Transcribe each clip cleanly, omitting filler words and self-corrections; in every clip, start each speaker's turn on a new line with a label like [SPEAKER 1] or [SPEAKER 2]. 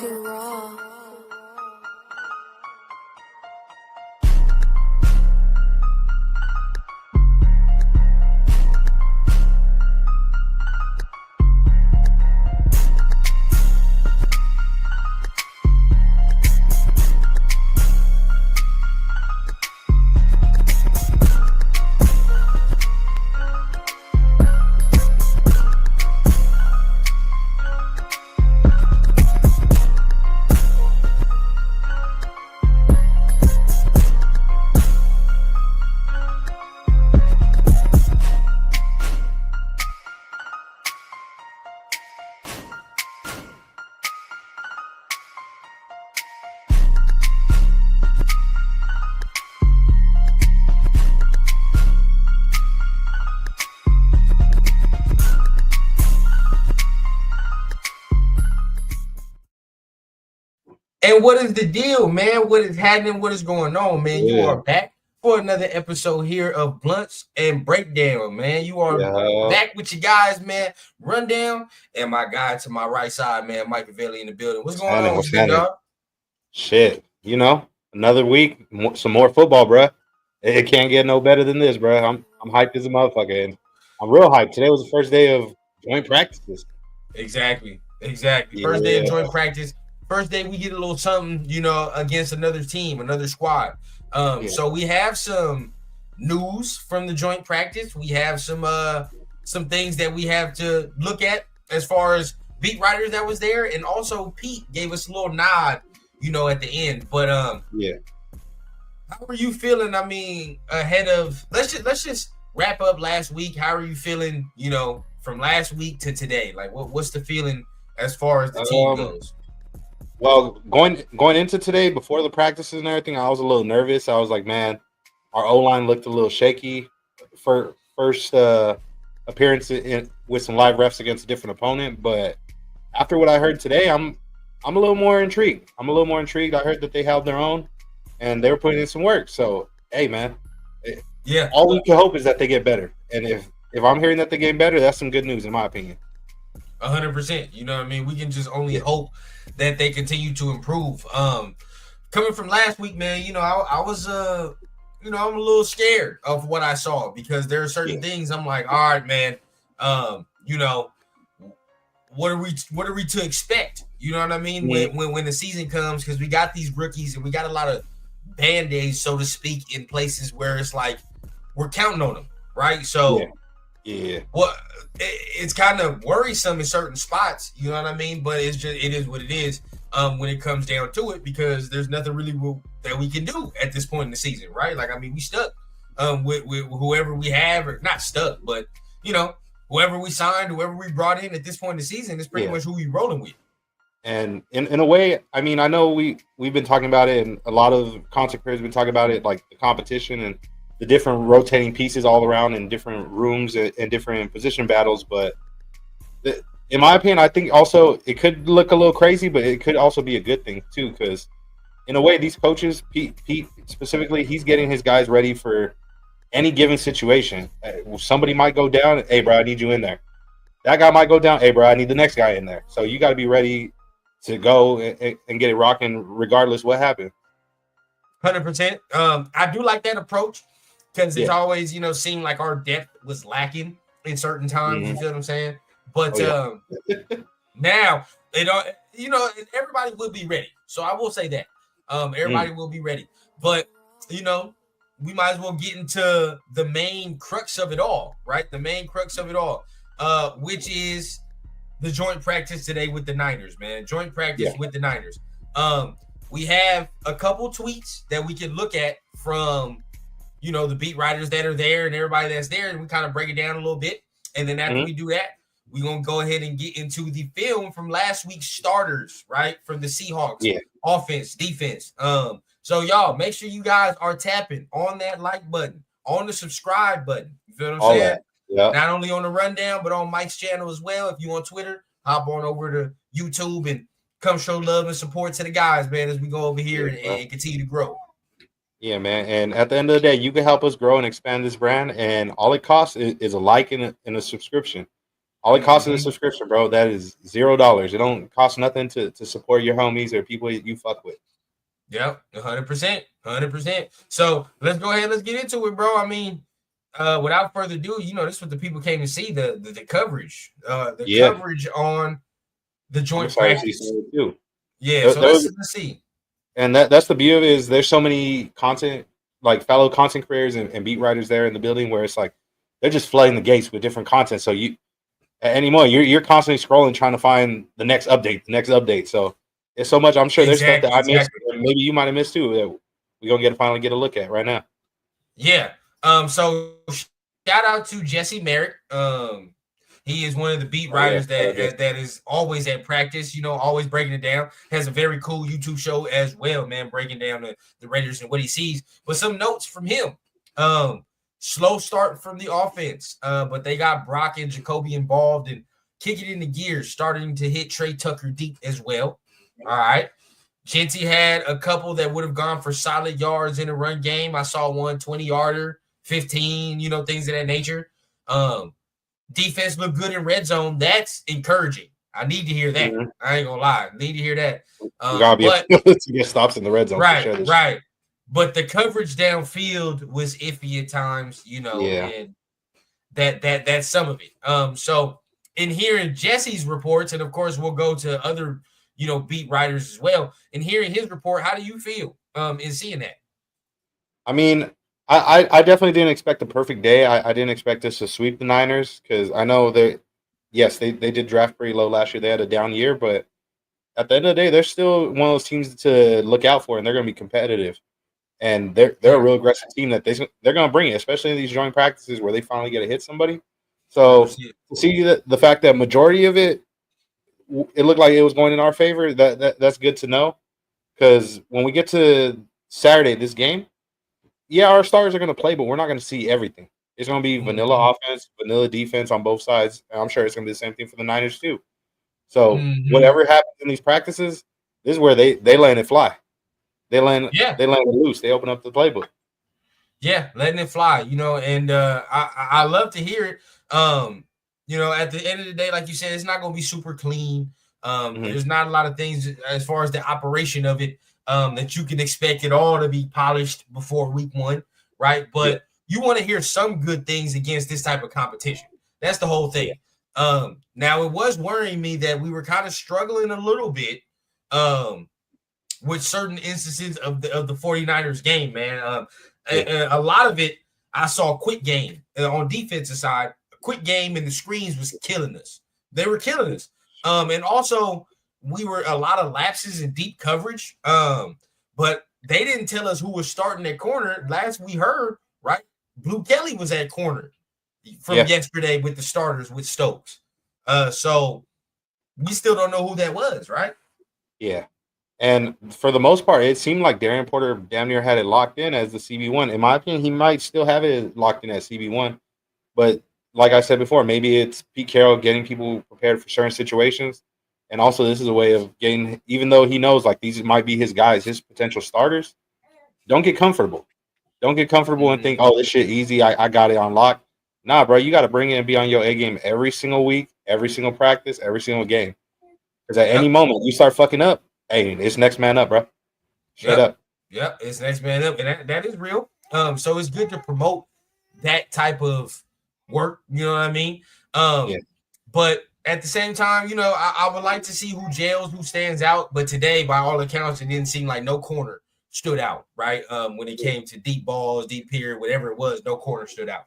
[SPEAKER 1] too raw.
[SPEAKER 2] And what is the deal, man? What is happening? What is going on, man? You are back for another episode here of Blunts and Breakdown, man. You are back with you guys, man. Rundown and my guy to my right side, man, Mike Avelli in the building. What's going on, big dog?
[SPEAKER 3] Shit, another week, some more football, bro. It can't get no better than this, bro. I'm hyped as a motherfucker, and I'm real hyped. Today was the first day of joint practices.
[SPEAKER 2] Exactly. First day of joint practice. First day we get a little something, against another team, another squad. So we have some news from the joint practice. We have some things that we have to look at as far as beat writers that was there, and also Pete gave us a little nod, at the end. But how are you feeling? I mean, ahead of let's just wrap up last week. How are you feeling? From last week to today, like what's the feeling as far as the team goes?
[SPEAKER 3] Well, going into today, before the practices and everything, I was a little nervous. I was like, man, our O-line looked a little shaky for first appearance with some live refs against a different opponent. But after what I heard today, I'm a little more intrigued. I heard that they held their own, and they were putting in some work. So, hey, man, all we can hope is that they get better. And if I'm hearing that they get better, that's some good news, in my opinion.
[SPEAKER 2] 100%. You know what I mean? We can just only hope that they continue to improve. Coming from last week, man, I was I'm a little scared of what I saw, because there are certain things I'm like, all right, man, what are we to expect? You know what I mean? When the season comes, because we got these rookies and we got a lot of band-aids, so to speak, in places where it's like we're counting on them, right? So it's kind of worrisome in certain spots, you know what I mean? But it is what it is when it comes down to it, because there's nothing really that we can do at this point in the season, right? Like, I mean, we stuck with whoever we have, or not stuck, but whoever we signed, whoever we brought in at this point in the season is pretty much who we rolling with.
[SPEAKER 3] And in a way, I mean, I know we've been talking about it, and a lot of content creators have been talking about it, like the competition and the different rotating pieces all around in different rooms and different position battles. But in my opinion, I think also it could look a little crazy, but it could also be a good thing too, because in a way, these coaches, Pete specifically, he's getting his guys ready for any given situation. Somebody might go down. Hey, bro, I need you in there. That guy might go down. Hey, bro, I need the next guy in there. So you got to be ready to go and get it rocking regardless what happened.
[SPEAKER 2] 100%. I do like that approach, because it's always, seemed like our depth was lacking in certain times. You feel what I'm saying? But now they don't, everybody will be ready. So I will say that everybody will be ready. But we might as well get into the main crux of it all, right? The main crux of it all, which is the joint practice today with the Niners, man. Joint practice with the Niners. We have a couple tweets that we can look at from the beat writers that are there and everybody that's there, and we kind of break it down a little bit. And then after we do that, we're going to go ahead and get into the film from last week's starters, right? From the Seahawks, offense, defense. So y'all, make sure you guys are tapping on that like button, on the subscribe button. You feel what I'm saying? Not only on the rundown, but on Mike's channel as well. If you on Twitter, hop on over to YouTube and come show love and support to the guys, man, as we go over here and continue to grow.
[SPEAKER 3] Yeah, man. And at the end of the day, you can help us grow and expand this brand. And all it costs is a like and a subscription. All it costs is a subscription, bro. That is $0. It don't cost nothing to support your homies or people you fuck with.
[SPEAKER 2] Yep, 100%, 100%. So let's go ahead. Let's get into it, bro. I mean, without further ado, this is what the people came to see, the coverage, coverage on the joint practice.
[SPEAKER 3] Too.
[SPEAKER 2] Yeah, so let's see.
[SPEAKER 3] And that's the beauty of it, is there's so many content, like fellow content creators and beat writers there in the building, where it's like they're just flooding the gates with different content. So anymore, you're constantly scrolling trying to find the next update. So it's so much. I'm sure there's stuff that I missed, maybe you might have missed too, that we're gonna finally get a look at right now.
[SPEAKER 2] Yeah. So shout out to Jesse Merrick. He is one of the beat writers that is always at practice, always breaking it down. Has a very cool YouTube show as well, man, breaking down the Raiders and what he sees. But some notes from him. Slow start from the offense, but they got Brock and Jacoby involved and kick it into gears, starting to hit Trey Tucker deep as well. All right. Genty had a couple that would have gone for solid yards in a run game. I saw one 20-yarder, 15, things of that nature. Defense looked good in red zone. That's encouraging. I need to hear that. I ain't gonna lie. I need to hear that.
[SPEAKER 3] To get stops in the red zone.
[SPEAKER 2] Right, right. But the coverage downfield was iffy at times, and that's some of it. So in hearing Jesse's reports, and of course we'll go to other, beat writers as well. In hearing his report, how do you feel in seeing that?
[SPEAKER 3] I mean, I definitely didn't expect a perfect day. I didn't expect us to sweep the Niners, because I know they did draft pretty low last year. They had a down year, but at the end of the day, they're still one of those teams to look out for, and they're going to be competitive. And they're a real aggressive team that they're going to bring it, especially in these joint practices where they finally get to hit somebody. So to see the fact that majority of it looked like it was going in our favor, that's good to know. Because when we get to Saturday, this game, our stars are going to play, but we're not going to see everything. It's going to be vanilla offense, vanilla defense on both sides. And I'm sure it's going to be the same thing for the Niners too. So whatever happens in these practices, this is where they land it fly. They land it loose. They open up the playbook.
[SPEAKER 2] Yeah, letting it fly, and I love to hear it. At the end of the day, like you said, it's not going to be super clean. There's not a lot of things as far as the operation of it that you can expect it all to be polished before week 1, right? But you want to hear some good things against this type of competition. That's the whole thing. Now, it was worrying me that we were kind of struggling a little bit with certain instances of the 49ers game, man. A lot of it, I saw quick game on defensive side. A quick game and the screens was killing us. They were killing us. And also, we were a lot of lapses in deep coverage. But they didn't tell us who was starting at corner. Last we heard, right? Blue Kelly was at corner from yesterday with the starters with Stokes. So we still don't know who that was, right?
[SPEAKER 3] Yeah. And for the most part, it seemed like Darian Porter damn near had it locked in as the CB1. In my opinion, he might still have it locked in as CB1. But like I said before, maybe it's Pete Carroll getting people prepared for certain situations. And also, this is a way of getting, even though he knows like these might be his guys, his potential starters, don't get comfortable. Don't get comfortable and think, oh, this shit easy. I got it on lock. Nah, bro, you got to bring it and be on your A game every single week, every single practice, every single game. Because at any moment you start fucking up, hey, it's next man up, bro. Straight up.
[SPEAKER 2] Yep, it's next man up. And that is real. So it's good to promote that type of work. You know what I mean? But at the same time, I would like to see who gels, who stands out. But today, by all accounts, it didn't seem like no corner stood out, right? When it came to deep balls, deep period, whatever it was, no corner stood out.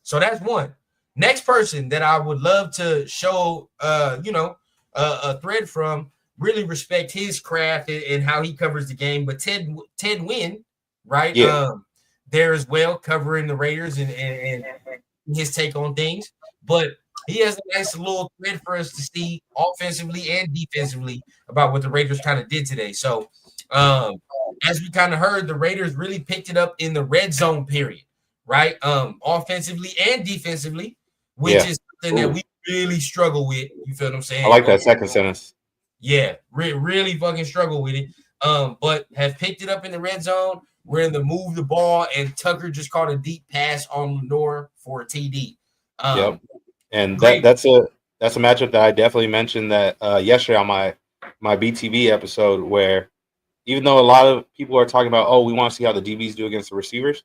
[SPEAKER 2] So that's one. Next person that I would love to show, a thread from, really respect his craft and how he covers the game. But Ted Wynn, right? There as well, covering the Raiders and his take on things. But he has a nice little thread for us to see offensively and defensively about what the Raiders kind of did today. So as we kind of heard, the Raiders really picked it up in the red zone period, right? Offensively and defensively, which is something that we really struggle with. You feel what I'm saying?
[SPEAKER 3] I like that second sentence.
[SPEAKER 2] Yeah, really fucking struggle with it. But have picked it up in the red zone. We're in the move the ball, and Tucker just caught a deep pass on Lenore for a TD.
[SPEAKER 3] And
[SPEAKER 2] Great.
[SPEAKER 3] that's a matchup that I definitely mentioned that yesterday on my BTB episode, where even though a lot of people are talking about, oh, we want to see how the DBs do against the receivers,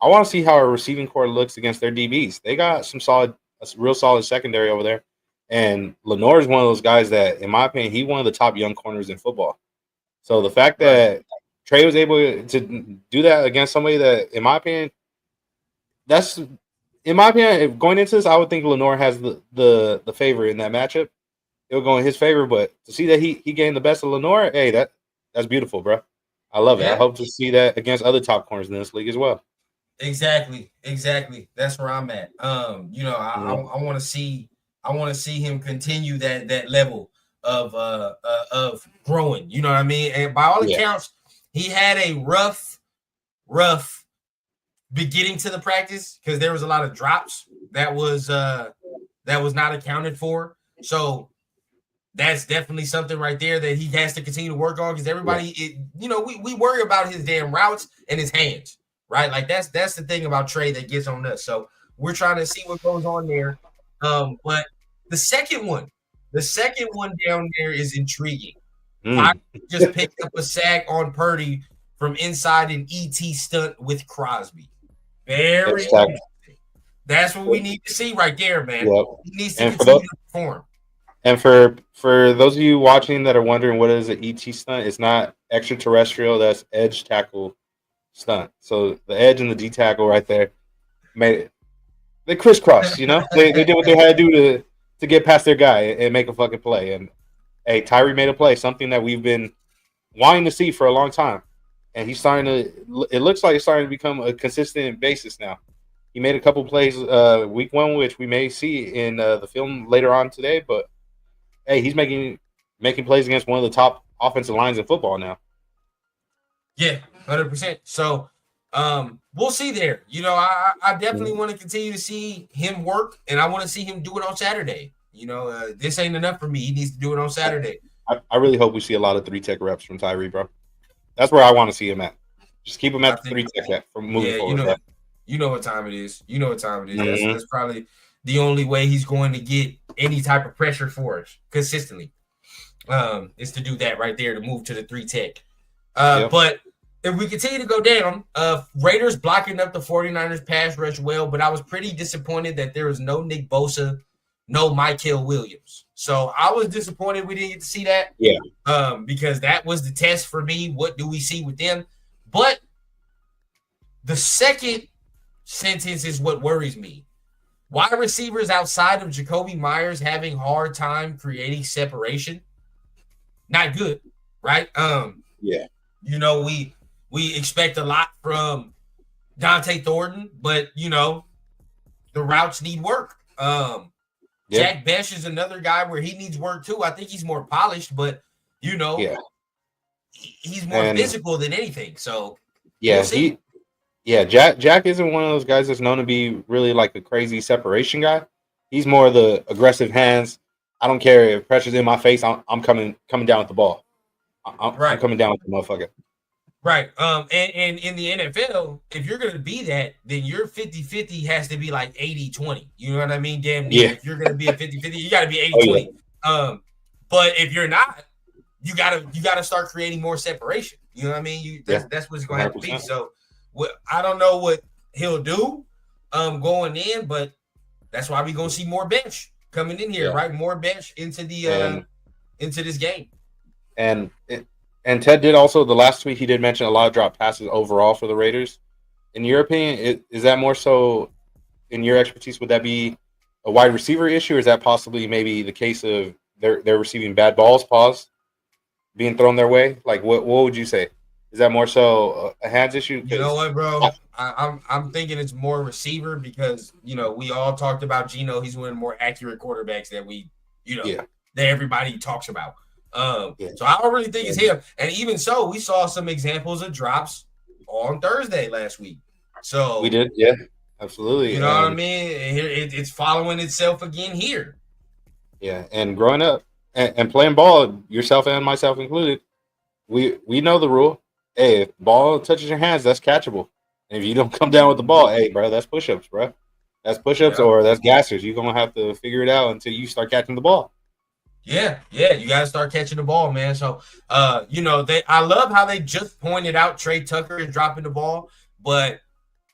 [SPEAKER 3] I want to see how our receiving core looks against their DBs. They got a real solid secondary over there. And Lenore is one of those guys that, in my opinion, he's one of the top young corners in football. So the fact that Trey was able to do that against somebody that, in my opinion, going into this, I would think Lenore has the favor in that matchup. It'll go in his favor, but to see that he gained the best of Lenore, hey, that's beautiful, bro. I love it. I hope to see that against other top corners in this league as well.
[SPEAKER 2] Exactly. That's where I'm at. I want to see him continue that level of growing. You know what I mean? And by all accounts, he had a rough beginning to the practice because there was a lot of drops that was not accounted for. So that's definitely something right there that he has to continue to work on because everybody, we worry about his damn routes and his hands, right? Like that's the thing about Trey that gets on us. So we're trying to see what goes on there. But the second one down there is intriguing. I just picked up a sack on Purdy from inside an ET stunt with Crosby. Very interesting. That's what we need to see right there, man.
[SPEAKER 3] Yep.
[SPEAKER 2] He needs to continue to perform.
[SPEAKER 3] And for those of you watching that are wondering what is an ET stunt, it's not extraterrestrial. That's edge tackle stunt. So the edge and the D tackle right there made it. They crisscrossed, they did what they had to do to get past their guy and make a fucking play. And hey, Tyree made a play, something that we've been wanting to see for a long time. And he's starting to. It looks like it's starting to become a consistent basis now. He made a couple plays week one, which we may see in the film later on today. But hey, he's making plays against one of the top offensive lines in football now.
[SPEAKER 2] Yeah, 100%. So we'll see there. I definitely want to continue to see him work, and I want to see him do it on Saturday. This ain't enough for me. He needs to do it on Saturday.
[SPEAKER 3] I really hope we see a lot of 3-tech reps from Tyree, bro. That's where I want to see him at. Just keep him at the 3-tech from moving forward.
[SPEAKER 2] You know what time it is. Mm-hmm. That's probably the only way he's going to get any type of pressure for us consistently. Is to do that right there to move to the 3-tech. But if we continue to go down, Raiders blocking up the 49ers pass rush well, but I was pretty disappointed that there was no Nick Bosa, no Michael Williams. So I was disappointed we didn't get to see that.
[SPEAKER 3] Yeah.
[SPEAKER 2] Because that was the test for me. What do we see with them? But the second sentence is what worries me. Wide receivers outside of Jacoby Myers having hard time creating separation. Not good, right?
[SPEAKER 3] Yeah.
[SPEAKER 2] We expect a lot from Dante Thornton, but the routes need work. Jack Besh is another guy where he needs work too. I think he's more polished, but he's more physical than anything. So
[SPEAKER 3] Jack isn't one of those guys that's known to be really like a crazy separation guy. He's more the aggressive hands. I don't care if pressure's in my face. I'm coming down with the ball. I'm coming down with the motherfucker.
[SPEAKER 2] Right. And in the NFL, if you're going to be that, then your 50-50 has to be like 80-20. You know what I mean? Damn near. Yeah. If you're going to be a 50-50, you got to be 80-20. But if you're not, you got to start creating more separation. You know what I mean? That's what it's going to have to be. So I don't know what he'll do going in, but that's why we're going to see more bench coming in here, right? More bench into the into this game.
[SPEAKER 3] And Ted did also, the last tweet, he did mention a lot of drop passes overall for the Raiders. In your opinion, is that more so, in your expertise, would that be a wide receiver issue, or is that possibly maybe the case of they're receiving bad balls, being thrown their way? Like, what would you say? Is that more so a hands issue?
[SPEAKER 2] You know what, bro? I'm thinking it's more receiver because, we all talked about Geno. He's one of the more accurate quarterbacks that that everybody talks about. So I don't really think it's him. And even so, we saw some examples of drops on Thursday last week. So
[SPEAKER 3] we did, absolutely.
[SPEAKER 2] You know what I mean? It's following itself again here.
[SPEAKER 3] Yeah, and growing up and playing ball, yourself and myself included, we know the rule. Hey, if ball touches your hands, that's catchable. And if you don't come down with the ball, hey, bro, that's push-ups, bro. That's push-ups or that's gassers. You're gonna have to figure it out until you start catching the ball.
[SPEAKER 2] Yeah, you got to start catching the ball, man. So, I love how they just pointed out Trey Tucker is dropping the ball, but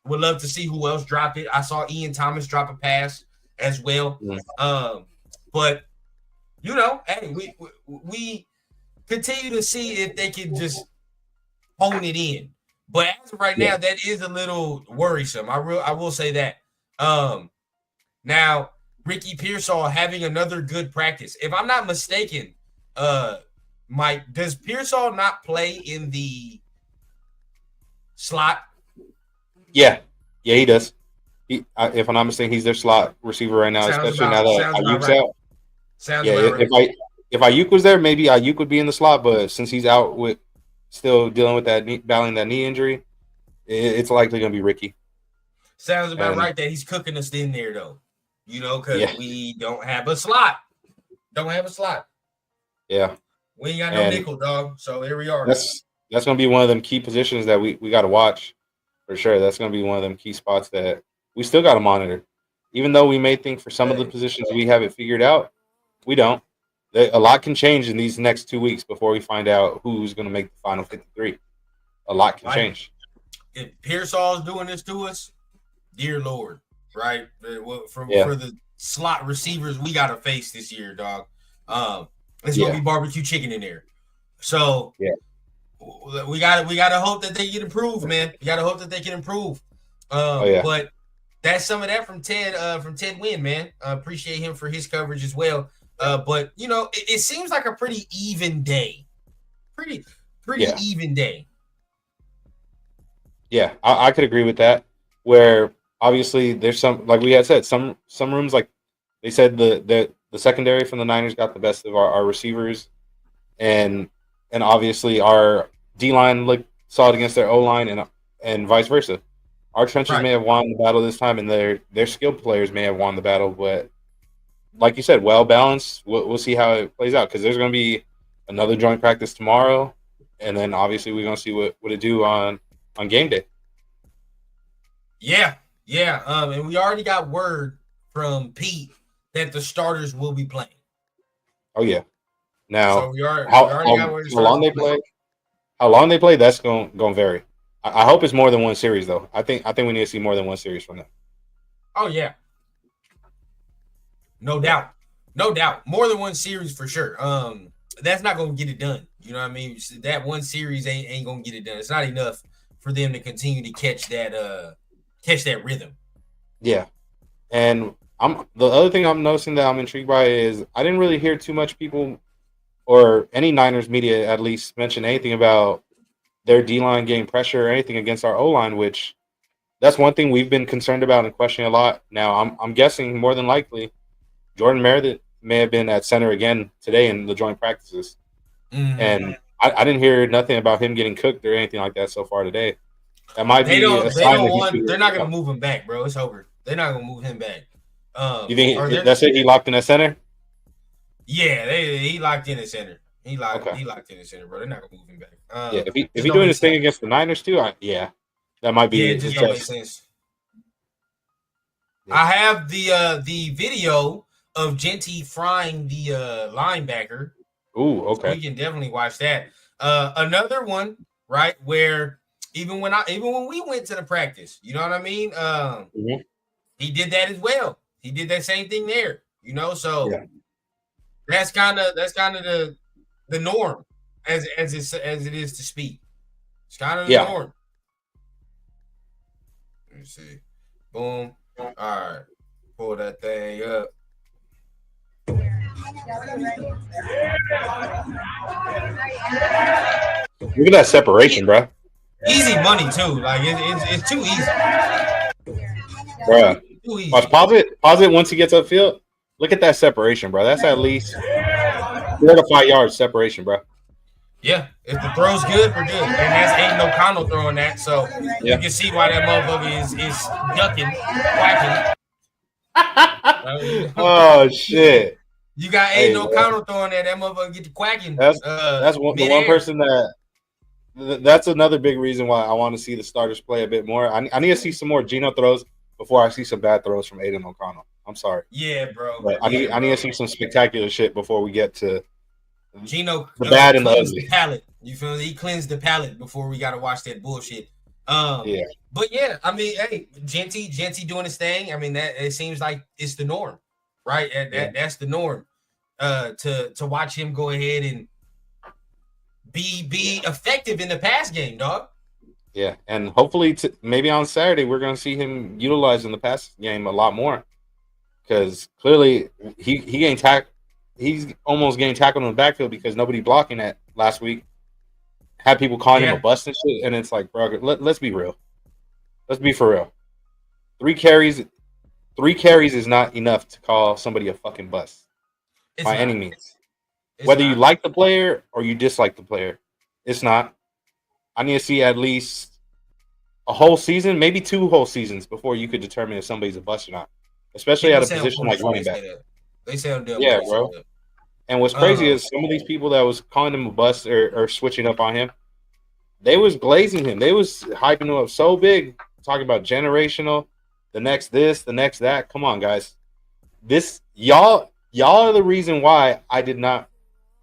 [SPEAKER 2] would love to see who else dropped it. I saw Ian Thomas drop a pass as well. But hey, we continue to see if they can just hone it in. But as of right now, that is a little worrisome. I will say that. Now, Ricky Pearsall having another good practice. If I'm not mistaken, Mike, does Pearsall not play in the slot?
[SPEAKER 3] Yeah, he does. If I'm not mistaken, he's their slot receiver right now, especially now that Ayuk's out.
[SPEAKER 2] Sounds about right.
[SPEAKER 3] If Ayuk was there, maybe Ayuk would be in the slot, but since he's out with still dealing with battling that knee injury, it's likely going to be Ricky.
[SPEAKER 2] Sounds about right that he's cooking us in there, though. Because we don't have a slot.
[SPEAKER 3] Yeah.
[SPEAKER 2] We ain't got no nickel, dog. So here we are.
[SPEAKER 3] That's going to be one of them key positions that we got to watch for sure. That's going to be one of them key spots that we still got to monitor. Even though we may think for some of the positions we have it figured out, we don't. A lot can change in these next 2 weeks before we find out who's going to make the final 53. A lot can change.
[SPEAKER 2] If Pearsall's doing this to us, dear Lord, right? For the slot receivers we got to face this year, dog. It's going to be barbecue chicken in there. So we got to hope that they can improve, man. We got to hope that they can improve. But that's some of that from Ted Wynn, man. Appreciate him for his coverage as well. But it seems like a pretty even day. Pretty even day.
[SPEAKER 3] Yeah, I could agree with that. Where obviously there's some, like we had said, some rooms, like they said the secondary from the Niners got the best of our receivers, and obviously our D-line saw it against their O-line and vice versa. Our trenches may have won the battle this time, and their skilled players may have won the battle, but like you said, well balanced. We'll see how it plays out because there's going to be another joint practice tomorrow, and then obviously we're going to see what it do on game day.
[SPEAKER 2] Yeah. And we already got word from Pete that the starters will be playing.
[SPEAKER 3] Oh yeah. Now,
[SPEAKER 2] so
[SPEAKER 3] how long they play? How long they play? That's going to vary. I hope it's more than one series, though. I think we need to see more than one series from them.
[SPEAKER 2] Oh yeah. No doubt. More than one series for sure. That's not going to get it done. You know what I mean? That one series ain't going to get it done. It's not enough for them to continue to catch that rhythm. Yeah.
[SPEAKER 3] And the other thing I'm noticing that I'm intrigued by is I didn't really hear too much people or any Niners media at least mention anything about their D-line getting pressure or anything against our O-line, which that's one thing we've been concerned about and questioning a lot. Now, I'm guessing more than likely Jordan Meredith may have been at center again today in the joint practices. Mm-hmm. And I didn't hear nothing about him getting cooked or anything like that so far today. That might be a sign that
[SPEAKER 2] they're not going to move him back, bro. It's over. They're not going to move him back.
[SPEAKER 3] You think that's it? He locked in at center?
[SPEAKER 2] Yeah, he locked in at center. He locked in at center, bro. They're not going to move him back.
[SPEAKER 3] If he's doing his thing against the Niners too, that might be.
[SPEAKER 2] Yeah, it just don't make sense. Yeah. I have the video of Genty frying the linebacker.
[SPEAKER 3] Ooh, okay.
[SPEAKER 2] So we can definitely watch that. Another one, right, where even when we went to the practice, you know what I mean? He did that as well. He did that same thing there, so that's kind of the norm as it is to speak. It's kind of the norm. Let me see. Boom. All right. Pull that thing up.
[SPEAKER 3] Look at that separation, bro.
[SPEAKER 2] Easy money too. Like it's too easy,
[SPEAKER 3] bro. Watch, pause it once he gets upfield. Look at that separation, bro. That's at least 4 to 5 yards separation, bro.
[SPEAKER 2] Yeah, if the throw's good, we're good. And that's Aiden O'Connell throwing that, so you can see why that motherfucker is ducking, quacking.
[SPEAKER 3] Oh shit!
[SPEAKER 2] You got Aiden O'Connell throwing that motherfucker get to quacking.
[SPEAKER 3] That's the one person that's another big reason why I want to see the starters play a bit more. I need to see some more Geno throws. before I see some bad throws from Aiden O'Connell. I'm sorry.
[SPEAKER 2] Yeah, bro.
[SPEAKER 3] But I need to see some spectacular shit before we get to
[SPEAKER 2] Gino
[SPEAKER 3] the bad and the
[SPEAKER 2] cleansed
[SPEAKER 3] ugly.
[SPEAKER 2] the palate. You feel me? He cleansed the palate before we got to watch that bullshit.
[SPEAKER 3] Yeah.
[SPEAKER 2] But yeah, I mean, hey, Genty doing his thing. I mean, that it seems like it's the norm, right? That's the norm. To watch him go ahead and be effective in the pass game, dog.
[SPEAKER 3] Yeah, and hopefully, maybe on Saturday we're going to see him utilizing the pass game a lot more, because clearly he getting tackled. He's almost getting tackled in the backfield because nobody blocking that last week. Had people calling him a bust and shit, and it's like, bro, let's be real. Let's be for real. 3 carries is not enough to call somebody a fucking bust by any means. Whether you like the player or you dislike the player, it's not. I need to see at least a whole season, maybe 2 whole seasons before you could determine if somebody's a bust or not. Especially at a position like running back.
[SPEAKER 2] They say
[SPEAKER 3] yeah, bro. And what's crazy is some of these people that was calling him a bust or switching up on him, they was glazing him. They was hyping him up so big, talking about generational, the next this, the next that. Come on, guys. This y'all are the reason why I did not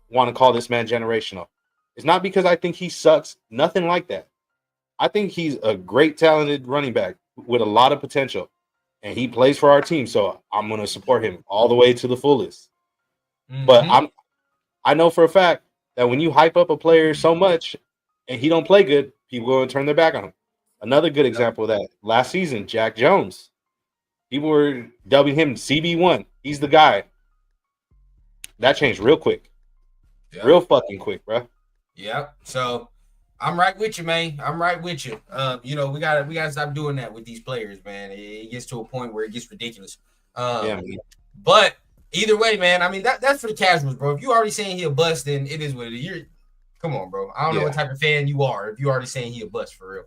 [SPEAKER 3] want to call this man generational. It's not because I think he sucks. Nothing like that. I think he's a great, talented running back with a lot of potential, and he plays for our team. So I'm going to support him all the way to the fullest. Mm-hmm. But I know for a fact that when you hype up a player so much and he don't play good, people go and turn their back on him. Another good example of that last season, Jack Jones. People were dubbing him CB1. He's the guy. That changed real quick. Yep. Real fucking quick, bro.
[SPEAKER 2] Yep. So I'm right with you, man. I'm right with you. We gotta stop doing that with these players, man. It gets to a point where it gets ridiculous. Man. But either way, man, I mean that's for the casuals, bro. If you already saying he a bust, then it is what it is. Come on, bro. I don't know what type of fan you are if you already saying he a bust for real.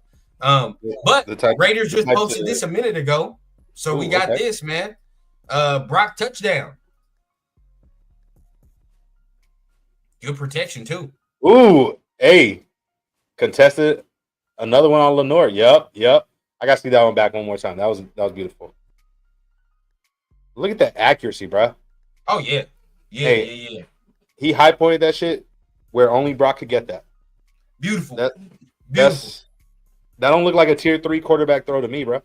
[SPEAKER 2] But Raiders just posted this a minute ago. So we got this, man. Brock touchdown. Good protection too.
[SPEAKER 3] Ooh, hey, contested another one on Lenore. Yep. I got to see that one back one more time. That was beautiful. Look at that accuracy, bro.
[SPEAKER 2] Oh yeah. Yeah.
[SPEAKER 3] He high pointed that shit where only Brock could get that.
[SPEAKER 2] Beautiful.
[SPEAKER 3] That don't look like a tier 3 quarterback throw to me, bro.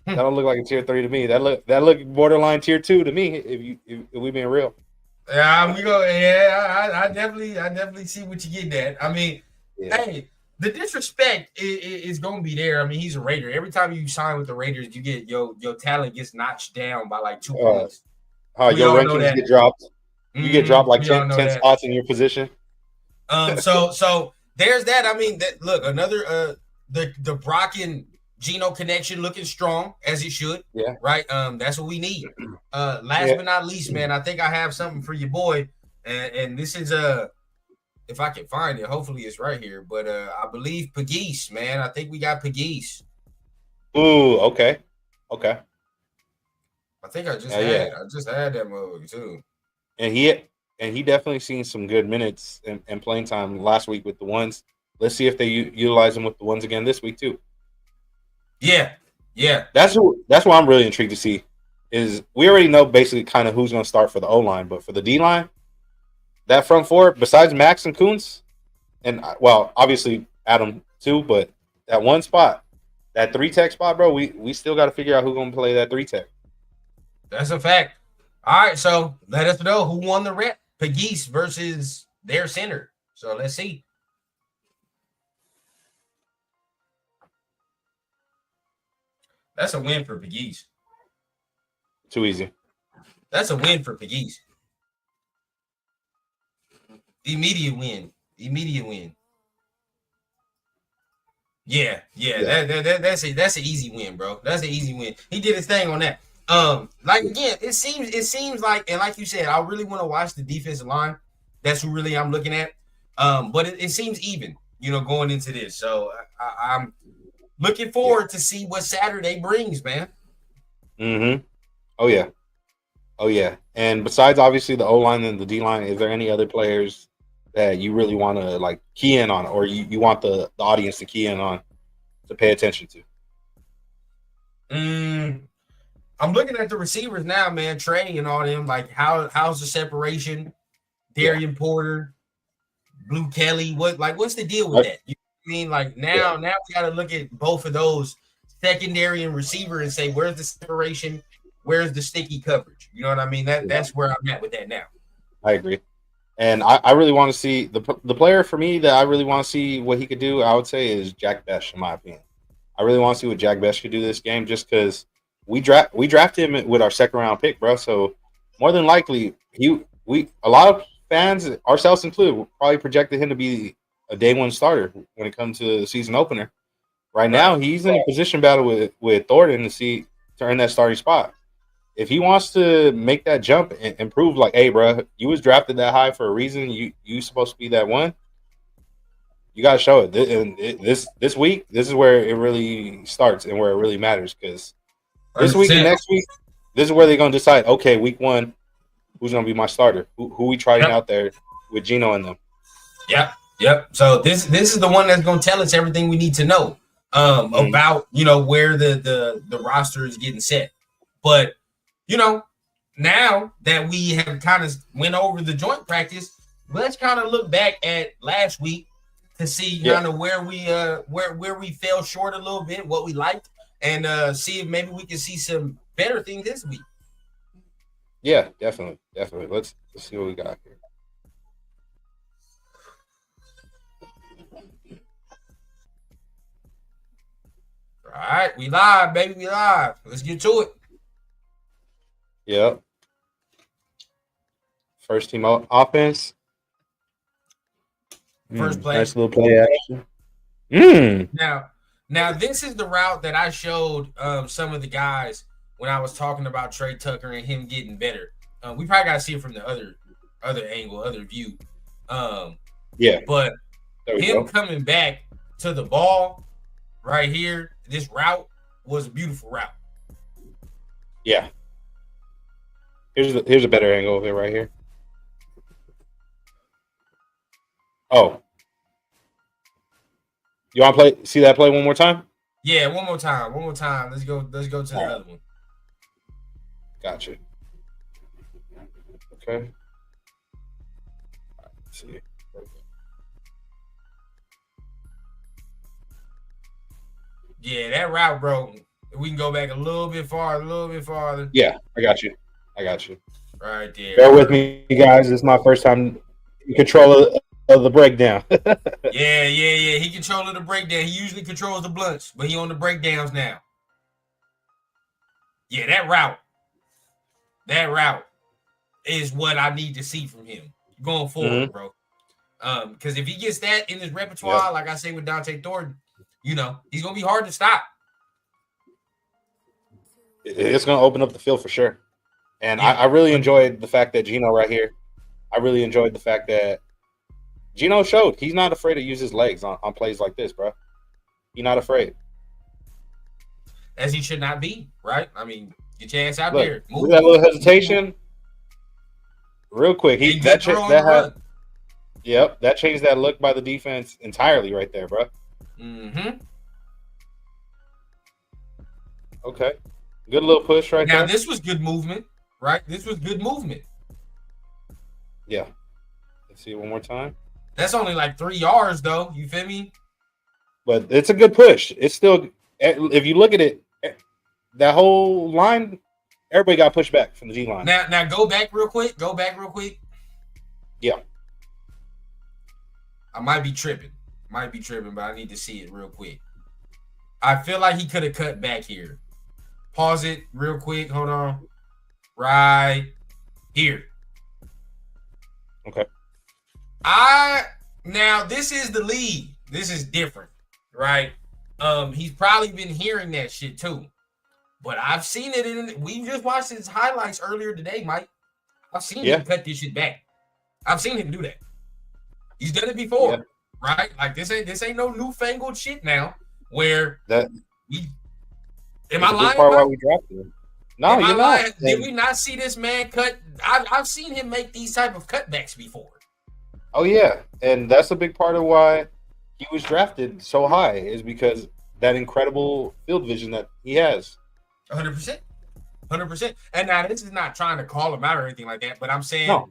[SPEAKER 3] That don't look like a tier 3 to me. That look borderline tier 2 to me. If we being real.
[SPEAKER 2] Yeah, we go. Yeah, I definitely see what you get at. I mean, hey, the disrespect is gonna be there. I mean, he's a Raider. Every time you sign with the Raiders, you get your talent gets notched down by like 2 points.
[SPEAKER 3] Your rankings get dropped. You get dropped like 10 spots in your position.
[SPEAKER 2] So there's that. I mean, look, another the Brock and Geno connection looking strong as it should.
[SPEAKER 3] Yeah.
[SPEAKER 2] Right. That's what we need. Last but not least, man, I think I have something for your boy, and this is if I can find it, hopefully it's right here. But I believe Pegues, man. I think we got Pegues.
[SPEAKER 3] Ooh, okay.
[SPEAKER 2] I think I just had that move too.
[SPEAKER 3] And he definitely seen some good minutes and playing time last week with the ones. Let's see if they utilize him with the ones again this week too.
[SPEAKER 2] Yeah.
[SPEAKER 3] That's what I'm really intrigued to see. Is we already know basically kind of who's going to start for the O-line, but for the D-line, that front four, besides Max and Kuntz, and well, obviously Adam too, but that one spot, that 3-tech spot, bro, we still got to figure out who's going to play that 3-tech.
[SPEAKER 2] That's a fact. All right, so let us know who won the rep. Pegues versus their center. So let's see. That's a win for Pegues.
[SPEAKER 3] Too easy.
[SPEAKER 2] That's a win for Pegues. Immediate win. Yeah. That's an easy win, bro. That's an easy win. He did his thing on that. Again, it seems like, and like you said, I really want to watch the defensive line. That's who really I'm looking at. But it seems even, going into this. So I'm looking forward to see what Saturday brings, man.
[SPEAKER 3] Mm-hmm. Oh yeah. And besides obviously the O-line and the D-line, is there any other players that you really want to key in on, or you want the audience to key in on to pay attention to?
[SPEAKER 2] I'm looking at the receivers now, man. Trey and all them. Like, how's the separation? Darian Porter, Blue Kelly. What's the deal with that? You know what I mean? Like now we got to look at both of those secondary and receiver and say, where's the separation? Where's the sticky coverage? You know what I mean? That's where I'm at with that now.
[SPEAKER 3] I agree. And I really want to see the player for me that I really want to see what he could do. I would say is Jack Bech, in my opinion. I really want to see what Jack Bech could do this game, just because we drafted him with our second round pick, bro. So more than likely, a lot of fans, ourselves included, probably projected him to be a day one starter when it comes to the season opener. Right now, he's in a position battle with Thornton to earn that starting spot. If he wants to make that jump and prove like, hey, bro, you was drafted that high for a reason. You supposed to be that one. You got to show it. This week, this is where it really starts and where it really matters, because this week and next week, this is where they're going to decide, okay, week one, who's going to be my starter? Who we trying out there with Geno and them?
[SPEAKER 2] Yep. So this is the one that's going to tell us everything we need to know about, where the roster is getting set. But, now that we have kind of went over the joint practice, let's kind of look back at last week to see kind of where we fell short a little bit, what we liked, and see if maybe we can see some better things this week.
[SPEAKER 3] Yeah, definitely. Let's see what we got here.
[SPEAKER 2] All right, we live, baby. We live. Let's get to it.
[SPEAKER 3] Yep. First team offense.
[SPEAKER 2] First play.
[SPEAKER 3] Nice little play action.
[SPEAKER 2] Now this is the route that I showed some of the guys when I was talking about Trey Tucker and him getting better. We probably got to see it from the other angle, other view. But him coming back to the ball right here, this route was a beautiful route.
[SPEAKER 3] Yeah. Here's a better angle of it right here. Oh. You want to see that play one more time?
[SPEAKER 2] Yeah, one more time. Let's go to the other one.
[SPEAKER 3] Gotcha. Okay. Let's see.
[SPEAKER 2] Yeah, that route, bro. We can go back a little bit farther.
[SPEAKER 3] Yeah, I got you.
[SPEAKER 2] Right there.
[SPEAKER 3] Bear with me, guys. This is my first time in control of the breakdown.
[SPEAKER 2] Yeah. He controls the breakdown. He usually controls the blunts, but he on the breakdowns now. Yeah, that route is what I need to see from him going forward, bro. Because if he gets that in his repertoire, like I say with Dante Thornton, he's gonna be hard to stop.
[SPEAKER 3] It's gonna open up the field for sure. And I really enjoyed the fact that Geno right here. I really enjoyed the fact that Geno showed he's not afraid to use his legs on plays like this, bro. He's not afraid.
[SPEAKER 2] As he should not be, right? I mean, get your ass out there.
[SPEAKER 3] Move that little hesitation. Real quick. That changed that look by the defense entirely right there, bro.
[SPEAKER 2] Mm-hmm.
[SPEAKER 3] Okay. Good little push right there.
[SPEAKER 2] Now, this was good movement, right?
[SPEAKER 3] Yeah. Let's see it one more time.
[SPEAKER 2] That's only like 3 yards, though. You feel me?
[SPEAKER 3] But it's a good push. It's still, if you look at it, that whole line, everybody got pushed back from the D line.
[SPEAKER 2] Now go back real quick.
[SPEAKER 3] Yeah.
[SPEAKER 2] I might be tripping, but I need to see it real quick. I feel like he could have cut back here. Pause it real quick. Hold on. Right here.
[SPEAKER 3] Okay.
[SPEAKER 2] Now this is the league. This is different, right? He's probably been hearing that shit too. But I've seen it we just watched his highlights earlier today, Mike. I've seen him cut this shit back. I've seen him do that. He's done it before, right? Like this ain't no newfangled shit now. Where am I lying?
[SPEAKER 3] Part why we drafted him. No, you're not.
[SPEAKER 2] Did we not see this man cut? I've seen him make these type of cutbacks before.
[SPEAKER 3] Oh yeah, and that's a big part of why he was drafted so high is because that incredible field vision that he has.
[SPEAKER 2] 100%. 100%. And now this is not trying to call him out or anything like that, but I'm saying
[SPEAKER 3] No.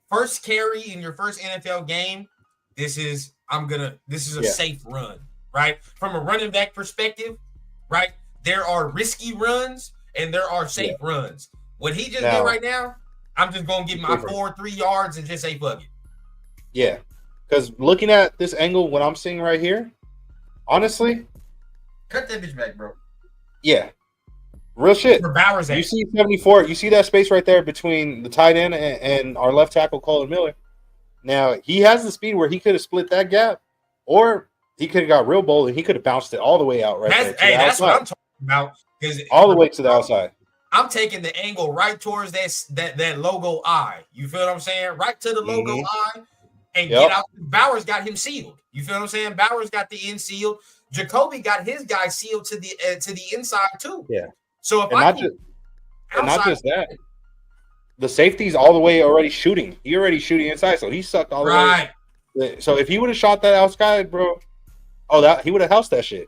[SPEAKER 2] first carry in your first NFL game, this is a safe run, right? From a running back perspective, right? There are risky runs and there are safe runs. What he just did right now, I'm just gonna get my 3 yards and just say fuck it.
[SPEAKER 3] Yeah. Because looking at this angle, what I'm seeing right here, honestly,
[SPEAKER 2] cut that bitch back, bro.
[SPEAKER 3] Yeah. Real shit.
[SPEAKER 2] Where Bowers at?
[SPEAKER 3] You see 74. You see that space right there between the tight end and our left tackle, Colin Miller. Now, he has the speed where he could have split that gap, or he could have got real bold and he could have bounced it all the way out there.
[SPEAKER 2] That's what I'm talking about.
[SPEAKER 3] All the way to the outside.
[SPEAKER 2] I'm taking the angle right towards that logo eye. You feel what I'm saying? Right to the logo eye and get out. Bowers got him sealed. You feel what I'm saying? Bowers got the end sealed. Jacoby got his guy sealed to the inside too.
[SPEAKER 3] Yeah.
[SPEAKER 2] So if
[SPEAKER 3] not just that, the safety's all the way already shooting. He already shooting inside, so he sucked all the way. So if he would have shot that outside, bro, he would have housed that shit.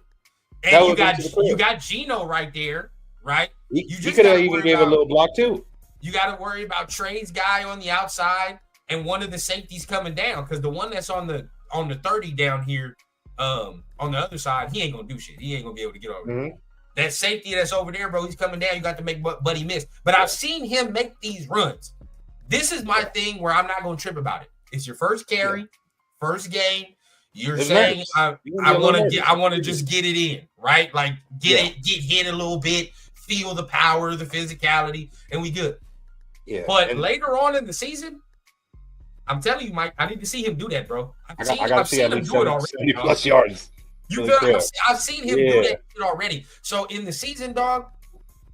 [SPEAKER 2] And you got Gino right there, right?
[SPEAKER 3] He could have even gave a little block too.
[SPEAKER 2] You got to worry about Trey's guy on the outside and one of the safeties coming down, because the one that's on the 30 down here, on the other side, he ain't gonna do shit. He ain't gonna be able to get over. Mm-hmm. That safety that's over there, bro, he's coming down. You got to make Buddy miss. But I've seen him make these runs. This is my thing where I'm not going to trip about it. It's your first carry, first game. You're saying I want to just get it in, right? Like get hit a little bit, feel the power, the physicality, and we good. Yeah. But later on in the season, I'm telling you, Mike, I need to see him do that, bro. I've seen him do it already.
[SPEAKER 3] 70 plus yards.
[SPEAKER 2] You feel? I've seen him do that shit already. So in the season, dog,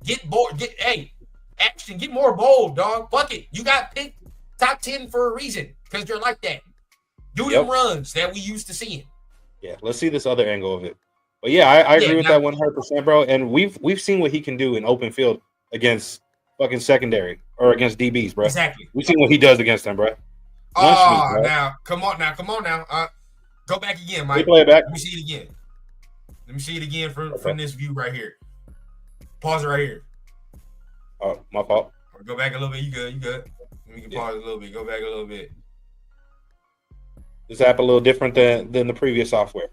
[SPEAKER 2] get bold. Action. Get more bold, dog. Fuck it. You got picked top 10 for a reason, because you're like that. Do them runs that we used to seeing.
[SPEAKER 3] Yeah, let's see this other angle of it. But yeah, I agree with that 100%, bro. And we've seen what he can do in open field against fucking secondary or against DBs, bro.
[SPEAKER 2] Exactly.
[SPEAKER 3] We've seen what he does against them, bro.
[SPEAKER 2] Now come on now. Go back again, Mike.
[SPEAKER 3] Play it back.
[SPEAKER 2] Let me see it again from this view right here. Pause it right here.
[SPEAKER 3] Oh, my fault.
[SPEAKER 2] Go back a little bit. You good. We can pause a little bit. Go back a little bit.
[SPEAKER 3] This app a little different than the previous software.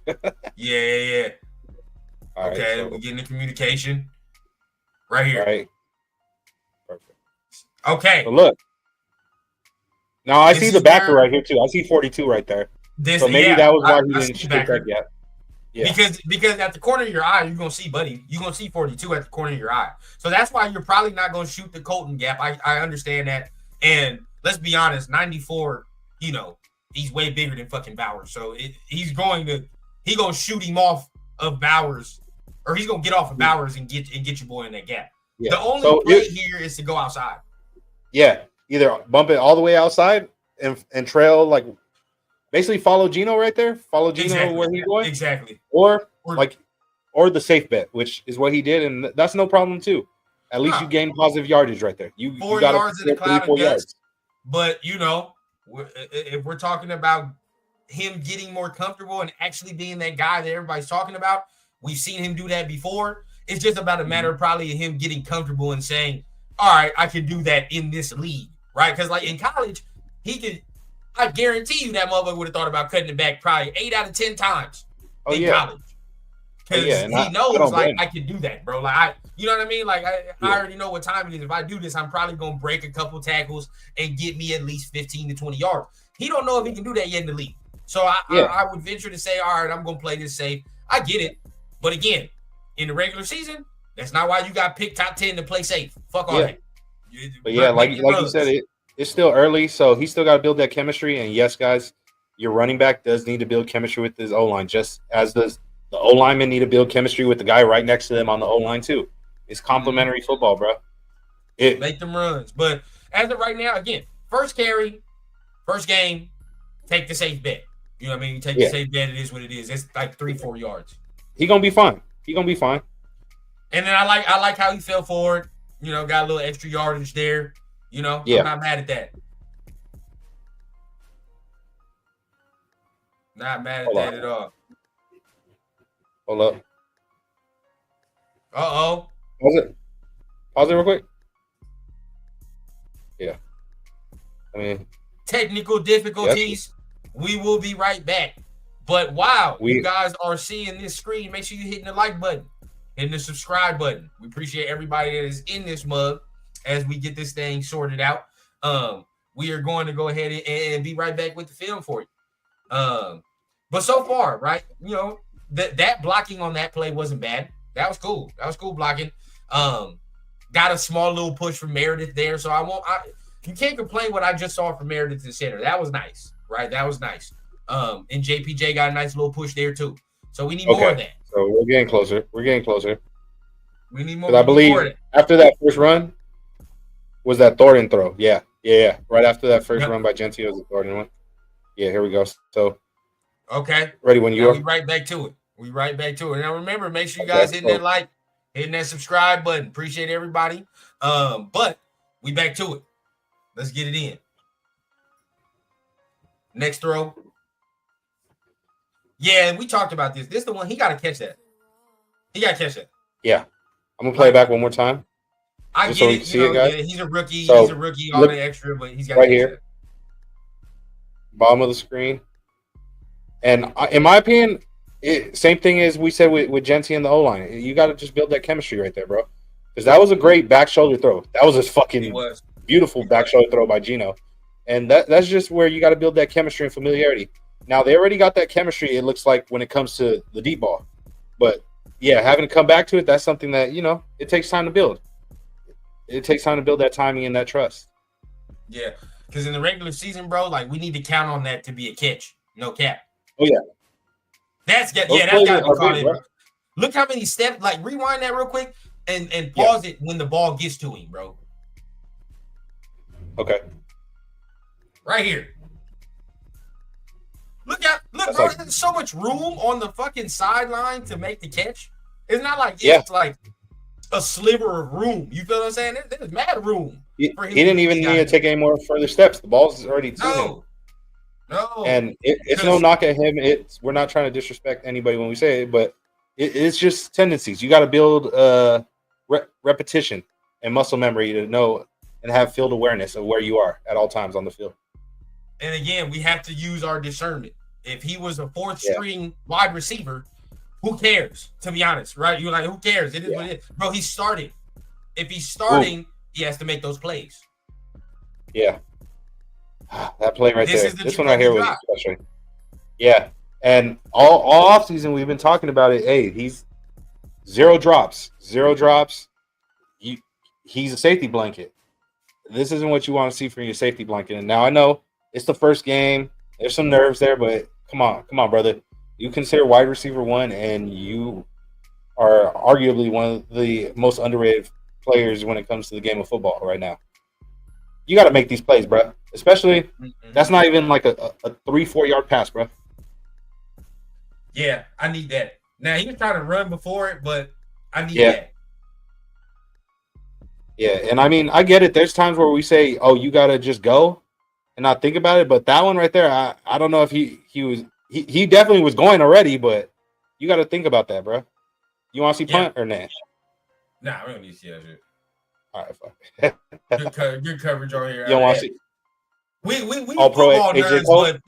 [SPEAKER 2] Yeah.
[SPEAKER 3] All
[SPEAKER 2] okay, we're getting the communication right here.
[SPEAKER 3] All right. Perfect.
[SPEAKER 2] Okay.
[SPEAKER 3] So look. Now I see the backer right here too. I see 42 right there. So maybe that was why he didn't shoot that yet. Yeah.
[SPEAKER 2] Because at the corner of your eye, you're gonna see, buddy. You're gonna see 42 at the corner of your eye. So that's why you're probably not gonna shoot the Colton gap. I understand that. And let's be honest, 94, he's way bigger than fucking Bowers. So he's gonna shoot him off of Bowers, or he's gonna get off of Bowers and get your boy in that gap. Yeah. The only play here is to go outside.
[SPEAKER 3] Yeah, either bump it all the way outside and trail, like basically follow Gino right there. Follow Gino where he's going.
[SPEAKER 2] Exactly.
[SPEAKER 3] Or the safe bet, which is what he did, and that's no problem too. At least you gain positive yardage right there. You
[SPEAKER 2] 4
[SPEAKER 3] got
[SPEAKER 2] yards in the cloud of dust. But if we're talking about him getting more comfortable and actually being that guy that everybody's talking about, we've seen him do that before. It's just about a matter of probably him getting comfortable and saying, all right, I can do that in this league, right? Because like in college, I guarantee you that motherfucker would have thought about cutting it back probably 8 out of 10 times in college. Because he knows, I can do that, bro. Like, you know what I mean? Like, I already know what time it is. If I do this, I'm probably going to break a couple tackles and get me at least 15 to 20 yards. He don't know if he can do that yet in the league. So I would venture to say, all right, I'm going to play this safe. I get it. But again, in the regular season, that's not why you got picked top 10 to play safe. Fuck all that.
[SPEAKER 3] But like you said, it's still early, so he's still got to build that chemistry. And yes, guys, your running back does need to build chemistry with his O-line, just as does the O-lineman need to build chemistry with the guy right next to them on the O-line too. It's complementary football, bro.
[SPEAKER 2] Make them runs. But as of right now, again, first carry, first game, take the safe bet. You know what I mean? You take the safe bet. It is what it is. It's like 3-4 yards.
[SPEAKER 3] He gonna be fine.
[SPEAKER 2] And then I like how he fell forward. Got a little extra yardage there. I'm not mad at that. Not mad at that at all.
[SPEAKER 3] Hold up.
[SPEAKER 2] Uh-oh.
[SPEAKER 3] Was it? Pause it real quick. Yeah. I mean,
[SPEAKER 2] technical difficulties. We will be right back. But wow, you guys are seeing this screen. Make sure you're hitting the like button, hitting the subscribe button. We appreciate everybody that is in this mug as we get this thing sorted out. We are going to go ahead and be right back with the film for you. But so far, right, you know, that blocking on that play wasn't bad. That was cool. That was cool blocking. Got a small little push from Meredith there. So you can't complain what I just saw from Meredith in center. That was nice, right? That was nice. And JPJ got a nice little push there too. So we need more of that.
[SPEAKER 3] So we're getting closer. We need more. I believe after that first run was that Thornton throw. Yeah. Right after that first run by Gentile was the Thornton one. Yeah, here we go. So
[SPEAKER 2] okay.
[SPEAKER 3] Ready when you are.
[SPEAKER 2] We right back to it. Now remember, make sure you guys hitting that like, hitting that subscribe button. Appreciate everybody. But we back to it. Let's get it in. Next throw. Yeah, we talked about this. This is the one. He got to catch that.
[SPEAKER 3] Yeah. I'm going to play it back one more time.
[SPEAKER 2] I get it.
[SPEAKER 3] See it, guys.
[SPEAKER 2] Yeah, he's a rookie. All the extra, but he's got
[SPEAKER 3] right here. Bottom of the screen. And in my opinion, same thing as we said with Gentile and the O-line. You got to just build that chemistry right there, bro. Because that was a great back shoulder throw. That was a fucking beautiful back shoulder throw by Geno. And that's just where you got to build that chemistry and familiarity. Now, they already got that chemistry, it looks like, when it comes to the deep ball. But, yeah, having to come back to it, that's something that, you know, it takes time to build. It takes time to build that timing and that trust.
[SPEAKER 2] Yeah, because in the regular season, bro, like, we need to count on that to be a catch. No cap.
[SPEAKER 3] Oh, yeah.
[SPEAKER 2] That's got to be caught in, bro. Look how many steps. Like, rewind that real quick and pause it when the ball gets to him, bro.
[SPEAKER 3] Okay.
[SPEAKER 2] Right here. Look, bro, there's so much room on the fucking sideline to make the catch. It's not like it's like a sliver of room. You feel what I'm saying? There's mad room.
[SPEAKER 3] He didn't even need to take any more further steps. The ball's already to him.
[SPEAKER 2] No.
[SPEAKER 3] And it's no knock at him. We're not trying to disrespect anybody when we say it, but it's just tendencies. You got to build repetition and muscle memory to know and have field awareness of where you are at all times on the field.
[SPEAKER 2] And again, we have to use our discernment. If he was a fourth string wide receiver, who cares? To be honest, right? You're like, who cares? It is what it is. Bro, he's starting. If he's starting, he has to make those plays.
[SPEAKER 3] Yeah. That play right there. This one right here was special. Yeah. And all offseason, we've been talking about it. Hey, he's zero drops. He's a safety blanket. This isn't what you want to see from your safety blanket. And now I know it's the first game. There's some nerves there, but come on, brother. You consider wide receiver one, and you are arguably one of the most underrated players when it comes to the game of football right now. You got to make these plays, bro. Especially, that's not even like a 3-4 yard pass, bro.
[SPEAKER 2] Yeah, I need that. Now, he was trying to run before it, but I need that.
[SPEAKER 3] Yeah, and I mean, I get it. There's times where we say, oh, you got to just go and not think about it. But that one right there, I don't know if he definitely was going already, but you got to think about that, bro. You want to see punt or Nash?
[SPEAKER 2] Nah, we don't need to see that shit.
[SPEAKER 3] All right,
[SPEAKER 2] fine. Good coverage on here.
[SPEAKER 3] You don't want to see?
[SPEAKER 2] We football nerds, but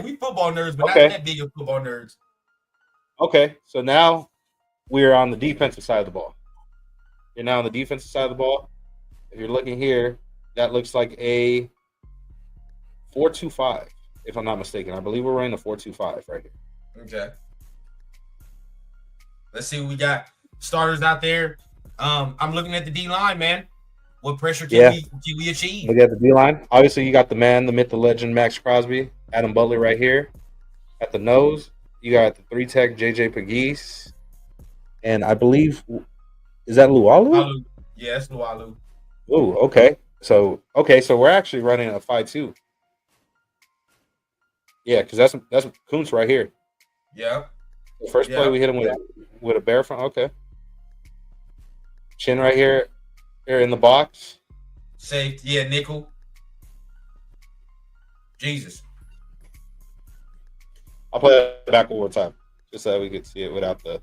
[SPEAKER 2] we football nerds, but not that big of football nerds.
[SPEAKER 3] Okay, so now we're on the defensive side of the ball. You're now on the defensive side of the ball. If you're looking here, that looks like a 4-2-5, if I'm not mistaken. I believe we're running a 4-2-5 right here.
[SPEAKER 2] Okay. Let's see what we got. Starters out there. I'm looking at the D-line, man. What pressure can we achieve?
[SPEAKER 3] Look at the D-line. Obviously, you got the man, the myth, the legend, Max Crosby, Adam Butler right here. At the nose, you got the 3-tech, J.J. Pegues. And I believe, is that Lualu?
[SPEAKER 2] Yeah, it's Lualu.
[SPEAKER 3] Ooh, okay. So we're actually running a 5-2. Yeah, because that's Kuntz right here.
[SPEAKER 2] Yeah.
[SPEAKER 3] The first play we hit him with a bear front. Okay. Chin right here in the box.
[SPEAKER 2] Safety, yeah, nickel. Jesus.
[SPEAKER 3] I'll play it back one more time, just so we could see it without the.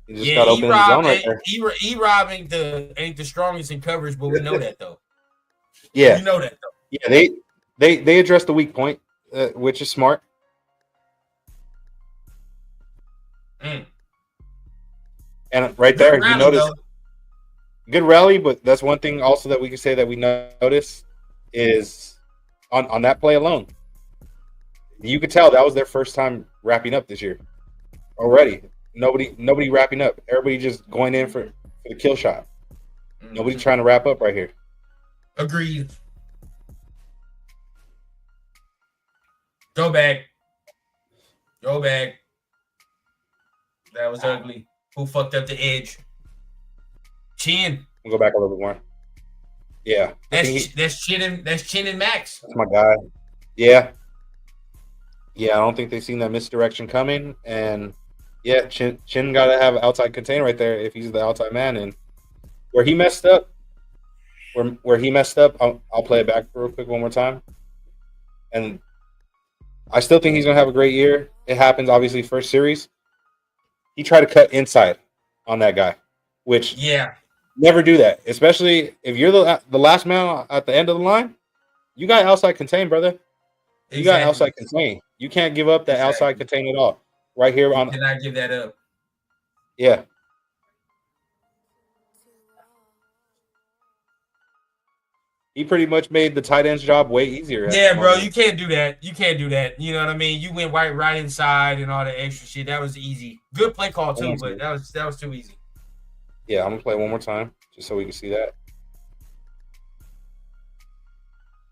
[SPEAKER 3] He just got open in the zone right there.
[SPEAKER 2] E-Rob ain't the strongest in coverage, but we know that though.
[SPEAKER 3] Yeah,
[SPEAKER 2] we know that though.
[SPEAKER 3] Yeah, they addressed the weak point, which is smart.
[SPEAKER 2] Mm.
[SPEAKER 3] And right there, you notice good rally, but that's one thing also that we can say that we notice is on that play alone. You could tell that was their first time wrapping up this year already. Nobody wrapping up. Everybody just going in for the kill shot. Mm-hmm. Nobody trying to wrap up right here.
[SPEAKER 2] Agreed. Go back. That was ugly. Who fucked up the edge? Chin.
[SPEAKER 3] We'll go back a little bit more. Yeah.
[SPEAKER 2] That's Chin and Max.
[SPEAKER 3] That's my guy. Yeah. Yeah, I don't think they've seen that misdirection coming. And yeah, Chin got to have outside contain right there if he's the outside man. And where he messed up, I'll play it back real quick one more time. And I still think he's going to have a great year. It happens, obviously, first series. He tried to cut inside on that guy, which never do that, especially if you're the last man at the end of the line. You got outside contain, brother. You got outside contain. You can't give up that outside contain at all. Right here on.
[SPEAKER 2] Cannot give that up.
[SPEAKER 3] Yeah. He pretty much made the tight end's job way easier.
[SPEAKER 2] Yeah, bro, you can't do that. You know what I mean? You went right inside and all that extra shit. That was easy. Good play call too, but that was too easy.
[SPEAKER 3] Yeah, I'm gonna play one more time just so we can see that.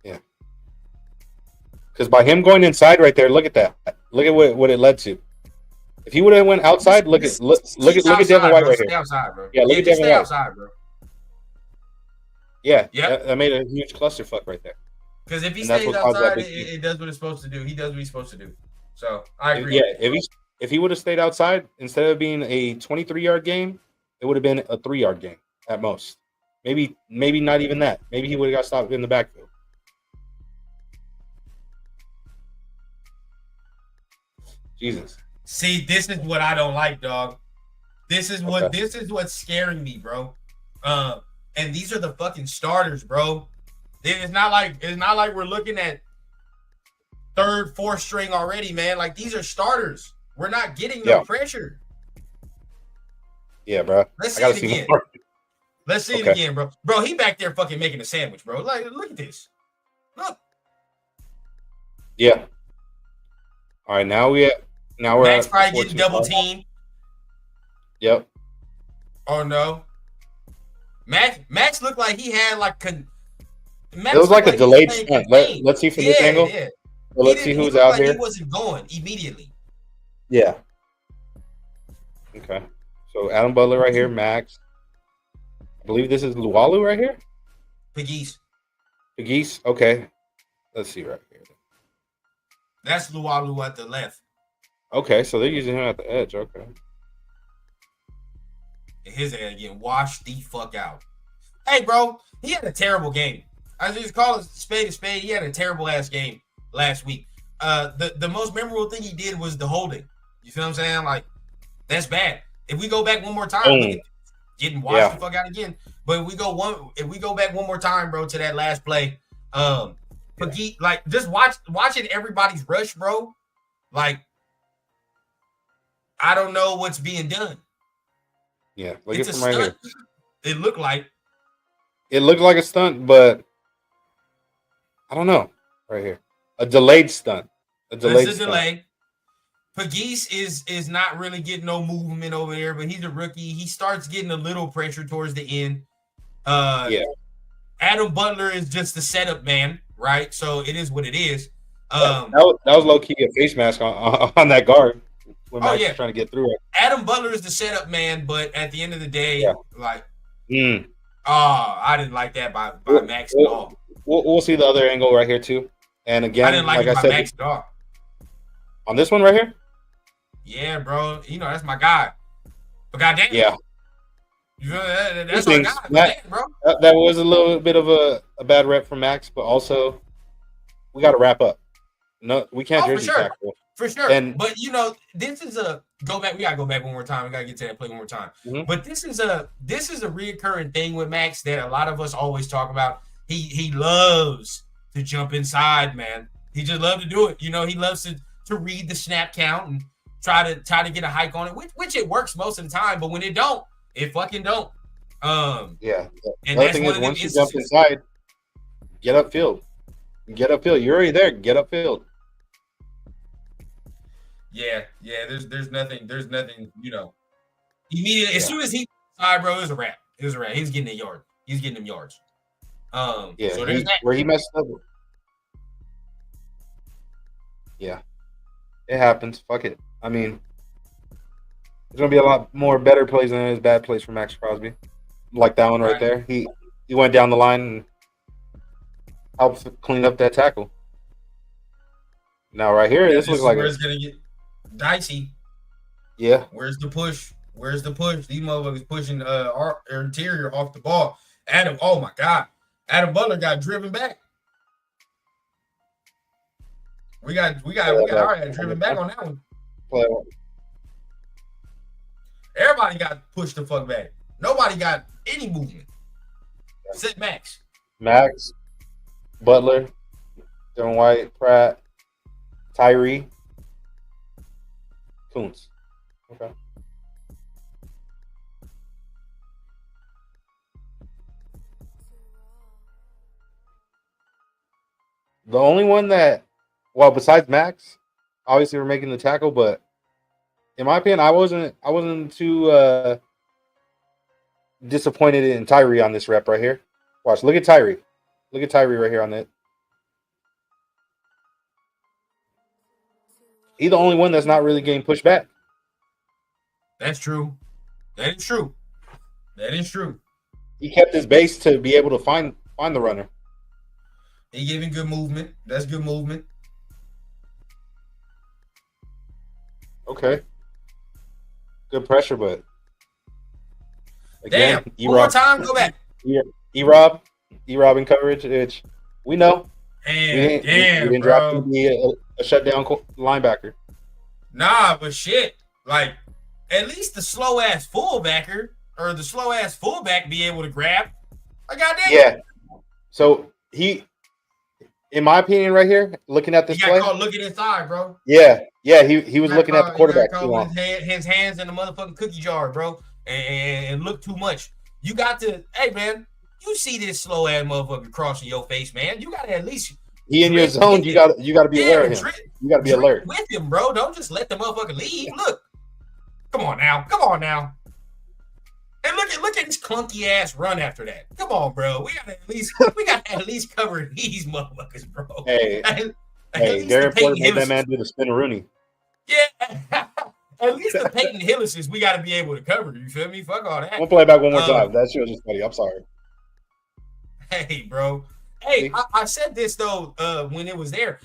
[SPEAKER 3] Yeah. Because by him going inside right there, look at that. Look at what it led to. If he would have went outside, look at Devin White right here.
[SPEAKER 2] Outside, bro.
[SPEAKER 3] Yeah, look at Devin White.
[SPEAKER 2] Outside, bro.
[SPEAKER 3] Yeah, that made a huge clusterfuck right there.
[SPEAKER 2] Because if he stays outside, it does what it's supposed to do. He does what he's supposed to do. So I agree.
[SPEAKER 3] Yeah, if he would have stayed outside, instead of being a 23-yard game, it would have been a 3-yard game at most. Maybe not even that. Maybe he would have got stopped in the backfield. Jesus.
[SPEAKER 2] See, this is what I don't like, dog. This is what's scaring me, bro. And these are the fucking starters, bro. It's not like we're looking at third, fourth string already, man. Like, these are starters. We're not getting no pressure.
[SPEAKER 3] Yeah, bro.
[SPEAKER 2] Let's see it again. Let's see it again, bro. Bro, he back there fucking making a sandwich, bro. Like, look at this. Look.
[SPEAKER 3] Yeah. All right, now we're
[SPEAKER 2] Max probably getting double teamed.
[SPEAKER 3] Yep.
[SPEAKER 2] Oh no. Max looked like he had like
[SPEAKER 3] it was like a delayed stunt. Let's see from this angle. Yeah. Well, let's see who's out here.
[SPEAKER 2] He wasn't going immediately.
[SPEAKER 3] Yeah. Okay. So Adam Butler right here, Max. I believe this is Luwalu right here. Pegues. Okay. Let's see right here.
[SPEAKER 2] That's Luwalu at the left.
[SPEAKER 3] Okay, so they're using him at the edge. Okay.
[SPEAKER 2] His ass getting washed the fuck out. Hey, bro, he had a terrible game. I just call it spade a spade. He had a terrible ass game last week. The most memorable thing he did was the holding. You feel what I'm saying? Like, that's bad. If we go back one more time, getting washed the fuck out again. But if we go back one more time, bro, to that last play, like just watching everybody's rush, bro. Like, I don't know what's being done.
[SPEAKER 3] Yeah, look at from right here.
[SPEAKER 2] It looked like
[SPEAKER 3] a stunt, but I don't know. Right here, a delayed stunt.
[SPEAKER 2] Delay. Pegues is not really getting no movement over there, but he's a rookie. He starts getting a little pressure towards the end. Adam Butler is just the setup man, right? So it is what it is.
[SPEAKER 3] That was low key a face mask on that guard. When Max was trying to get through it.
[SPEAKER 2] Adam Butler is the setup man, but at the end of the day, I didn't like that by Max at all.
[SPEAKER 3] We'll see the other angle right here too. And again,
[SPEAKER 2] I didn't like it by Max at all.
[SPEAKER 3] On this one right here?
[SPEAKER 2] Yeah, bro. You know, that's my guy. But goddamn.
[SPEAKER 3] Yeah.
[SPEAKER 2] You know, that's my guy. Bro.
[SPEAKER 3] That was a little bit of a bad rep from Max, but also we got to wrap up. No, we can't jersey tackle.
[SPEAKER 2] For sure. But this is a go back. We gotta go back one more time. We gotta get to that play one more time. Mm-hmm. But this is a reoccurring thing with Max that a lot of us always talk about. He loves to jump inside, man. He just loves to do it. He loves to read the snap count and try to get a hike on it, which it works most of the time. But when it don't, it fucking don't.
[SPEAKER 3] Yeah.
[SPEAKER 2] And
[SPEAKER 3] the other thing is, once you jump inside, get upfield. Get upfield. You're already there. Get upfield.
[SPEAKER 2] Yeah. There's nothing. Immediately, as soon as he inside, bro, it was a wrap. He's getting a yard. He's getting them yards. So there's that.
[SPEAKER 3] Where he messed up. Yeah, it happens. Fuck it. I mean, there's gonna be a lot more better plays than there is bad plays for Max Crosby, like that one right there. He went down the line and helped clean up that tackle. Now right here, this looks like
[SPEAKER 2] it's gonna get dicey.
[SPEAKER 3] Yeah.
[SPEAKER 2] Where's the push? These motherfuckers pushing our interior off the ball. Adam, oh my God, Adam Butler got driven back. We got driven back on that one. Everybody got pushed the fuck back. Nobody got any movement. Except Max.
[SPEAKER 3] Butler, Devin White, Pratt, Tyree, Kuntz. Okay. The only one that, besides Max, obviously we're making the tackle, but in my opinion, I wasn't too disappointed in Tyree on this rep right here. Watch, look at Tyree. Look at Tyree right here on it. He's the only one that's not really getting pushed back.
[SPEAKER 2] That's true. That is true.
[SPEAKER 3] He kept his base to be able to find the runner.
[SPEAKER 2] He giving good movement. That's good movement.
[SPEAKER 3] Okay. Good pressure, but again,
[SPEAKER 2] damn. One more time, go back.
[SPEAKER 3] E-Rob in coverage, which we know.
[SPEAKER 2] We
[SPEAKER 3] didn't drop him to be a shutdown linebacker.
[SPEAKER 2] Nah, but shit, like at least the slow ass fullback be able to grab. I got that.
[SPEAKER 3] Yeah. So he, in my opinion, right here, looking at this
[SPEAKER 2] play, caught looking inside, bro.
[SPEAKER 3] Yeah. He was looking at the quarterback too long.
[SPEAKER 2] His hands in the motherfucking cookie jar, bro, and look too much. You got to, hey man, you see this slow ass motherfucker crossing your face, man. You got to at least.
[SPEAKER 3] He in your zone. You got to be aware of him. You got to be alert
[SPEAKER 2] with him, bro. Don't just let the motherfucker leave. Look, come on now. And look at this clunky ass run after that. Come on, bro. We got to at least cover these motherfuckers, bro.
[SPEAKER 3] Hey, Garrett Porter made that man do the spin-a-rooney.
[SPEAKER 2] Yeah. At least the Peyton Hillises, we got to be able to cover. You feel me? Fuck all that.
[SPEAKER 3] We'll play it back one more time. That shit was just funny. I'm sorry.
[SPEAKER 2] Hey, bro. Hey, I said this, though, when it was there.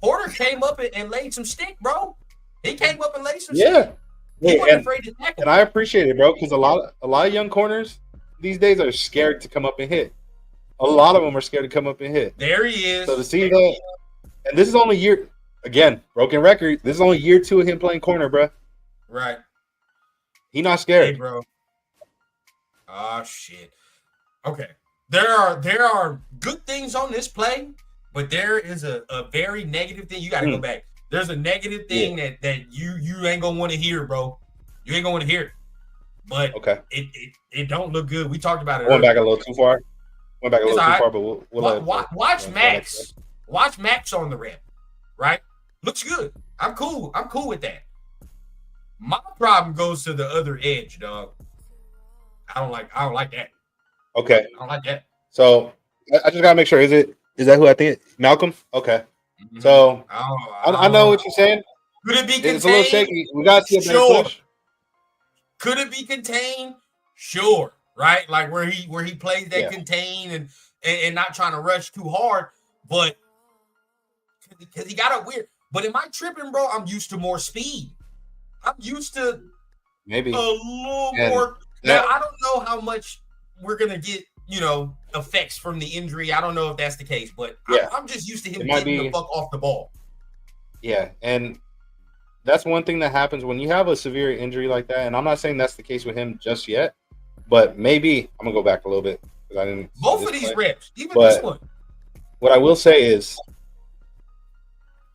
[SPEAKER 2] Porter came up and laid some stick, bro. He came up and laid some stick. He wasn't afraid to tackle.
[SPEAKER 3] And I appreciate it, bro, because a lot of young corners these days are scared to come up and hit. A lot of them are scared to come up and hit.
[SPEAKER 2] There he is.
[SPEAKER 3] So to see that, and this is only year, again, broken record, this is only year 2 of him playing corner, bro.
[SPEAKER 2] Right.
[SPEAKER 3] He not scared.
[SPEAKER 2] Hey, bro. Oh, shit. Okay. There are good things on this play, but there is a very negative thing. You got to go back. There's a negative thing that you ain't gonna want to hear, bro. You ain't gonna want to hear it. But it don't look good. We talked about it.
[SPEAKER 3] Went back a little too far. But we'll
[SPEAKER 2] watch Max. Watch Max on the rep. Right? Looks good. I'm cool with that. My problem goes to the other edge, dog. I don't like that.
[SPEAKER 3] Okay.
[SPEAKER 2] I don't like that.
[SPEAKER 3] So I just gotta make sure. Is that who I think? Malcolm? Okay. Mm-hmm. So I know what you're saying.
[SPEAKER 2] Could it be contained?
[SPEAKER 3] It's a little shaky. We got to see a push.
[SPEAKER 2] Could it be contained? Sure. Right? Like where he plays that contain and not trying to rush too hard, but because he got a weird. But am I tripping, bro? I'm used to more speed. I'm used to
[SPEAKER 3] maybe
[SPEAKER 2] a little more. Now I don't know how much we're gonna get, effects from the injury. I don't know if that's the case, but I'm just used to him getting the fuck off the ball.
[SPEAKER 3] Yeah, and that's one thing that happens when you have a severe injury like that. And I'm not saying that's the case with him just yet, but maybe I'm gonna go back a little bit because I didn't.
[SPEAKER 2] Both of these reps, even
[SPEAKER 3] but
[SPEAKER 2] this one.
[SPEAKER 3] What I will say is,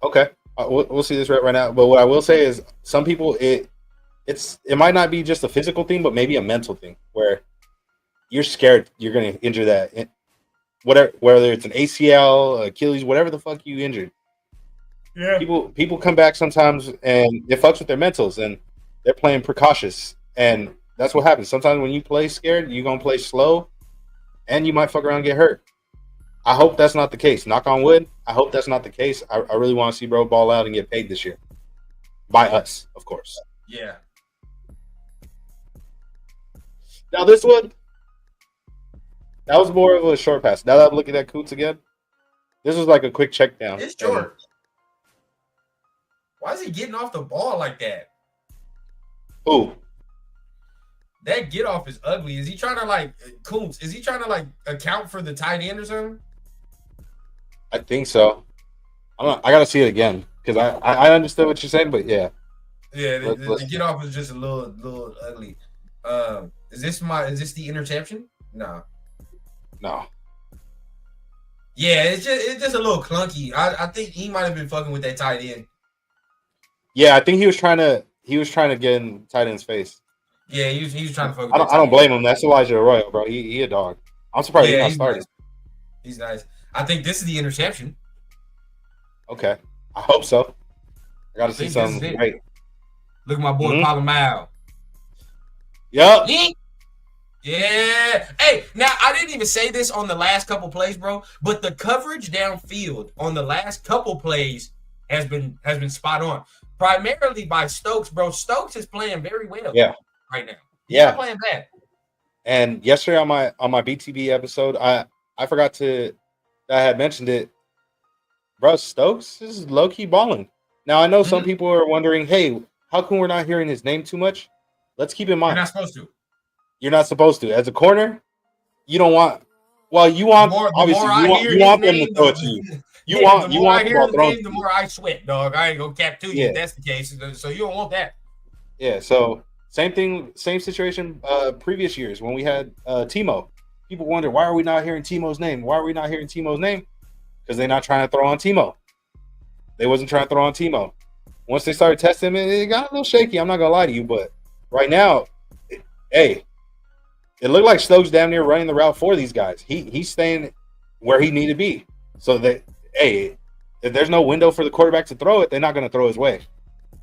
[SPEAKER 3] okay, we'll see this right now. But what I will say is, some people it might not be just a physical thing, but maybe a mental thing where you're scared you're gonna injure that. Whatever, whether it's an ACL, Achilles, whatever the fuck you injured.
[SPEAKER 2] Yeah.
[SPEAKER 3] People come back sometimes and it fucks with their mentals and they're playing precautious. And that's what happens. Sometimes when you play scared, you're gonna play slow and you might fuck around and get hurt. I hope that's not the case. Knock on wood. I hope that's not the case. I really want to see bro ball out and get paid this year. By us, of course.
[SPEAKER 2] Yeah.
[SPEAKER 3] Now this one, that was more of a short pass. Now that I'm looking at Coots again, this was like a quick check down.
[SPEAKER 2] It's short. Why is he getting off the ball like that?
[SPEAKER 3] Who?
[SPEAKER 2] That get off is ugly. Is he trying to like Coots? Is he trying to like account for the tight end or something?
[SPEAKER 3] I think so. I gotta see it again because I understood what you're saying, but yeah.
[SPEAKER 2] Yeah, the get off is just a little ugly. Is this the interception? No. Yeah, it's just a little clunky. I think he might have been fucking with that tight end.
[SPEAKER 3] Yeah, I think he was trying to get in tight end's face.
[SPEAKER 2] Yeah, he was trying to fuck with
[SPEAKER 3] I don't blame him. That's Elijah Arroyo, bro. He a dog. I'm surprised he's not started.
[SPEAKER 2] Nice. He's nice. I think this is the interception.
[SPEAKER 3] Okay. I hope so. I gotta see something great.
[SPEAKER 2] Look at my boy Palomao.
[SPEAKER 3] Yup.
[SPEAKER 2] Yeah. Hey, now I didn't even say this on the last couple plays, bro, but the coverage downfield on the last couple plays has been spot on. Primarily by Stokes, bro. Stokes is playing very well.
[SPEAKER 3] Yeah.
[SPEAKER 2] Right now.
[SPEAKER 3] He's not
[SPEAKER 2] playing bad.
[SPEAKER 3] And yesterday on my BTB episode, I forgot I had mentioned it. Bro, Stokes is low key balling. Now I know some people are wondering, hey, how come we're not hearing his name too much? Let's keep in mind.
[SPEAKER 2] You're not supposed to.
[SPEAKER 3] You're not supposed to. As a corner, you don't want. Well, you want obviously you want them to throw it to you. You want the ball thrown.
[SPEAKER 2] The more I sweat, dog. I ain't gonna cap to you if that's the case. So you don't want that.
[SPEAKER 3] Yeah. So same thing, same situation. Previous years when we had Timo, people wonder why are we not hearing Timo's name? Why are we not hearing Timo's name? Because they're not trying to throw on Timo. They wasn't trying to throw on Timo. Once they started testing him, it got a little shaky. I'm not gonna lie to you, but right now, it looked like Stokes damn near running the route for these guys. He's staying where he need to be. So that if there's no window for the quarterback to throw it, they're not gonna throw his way.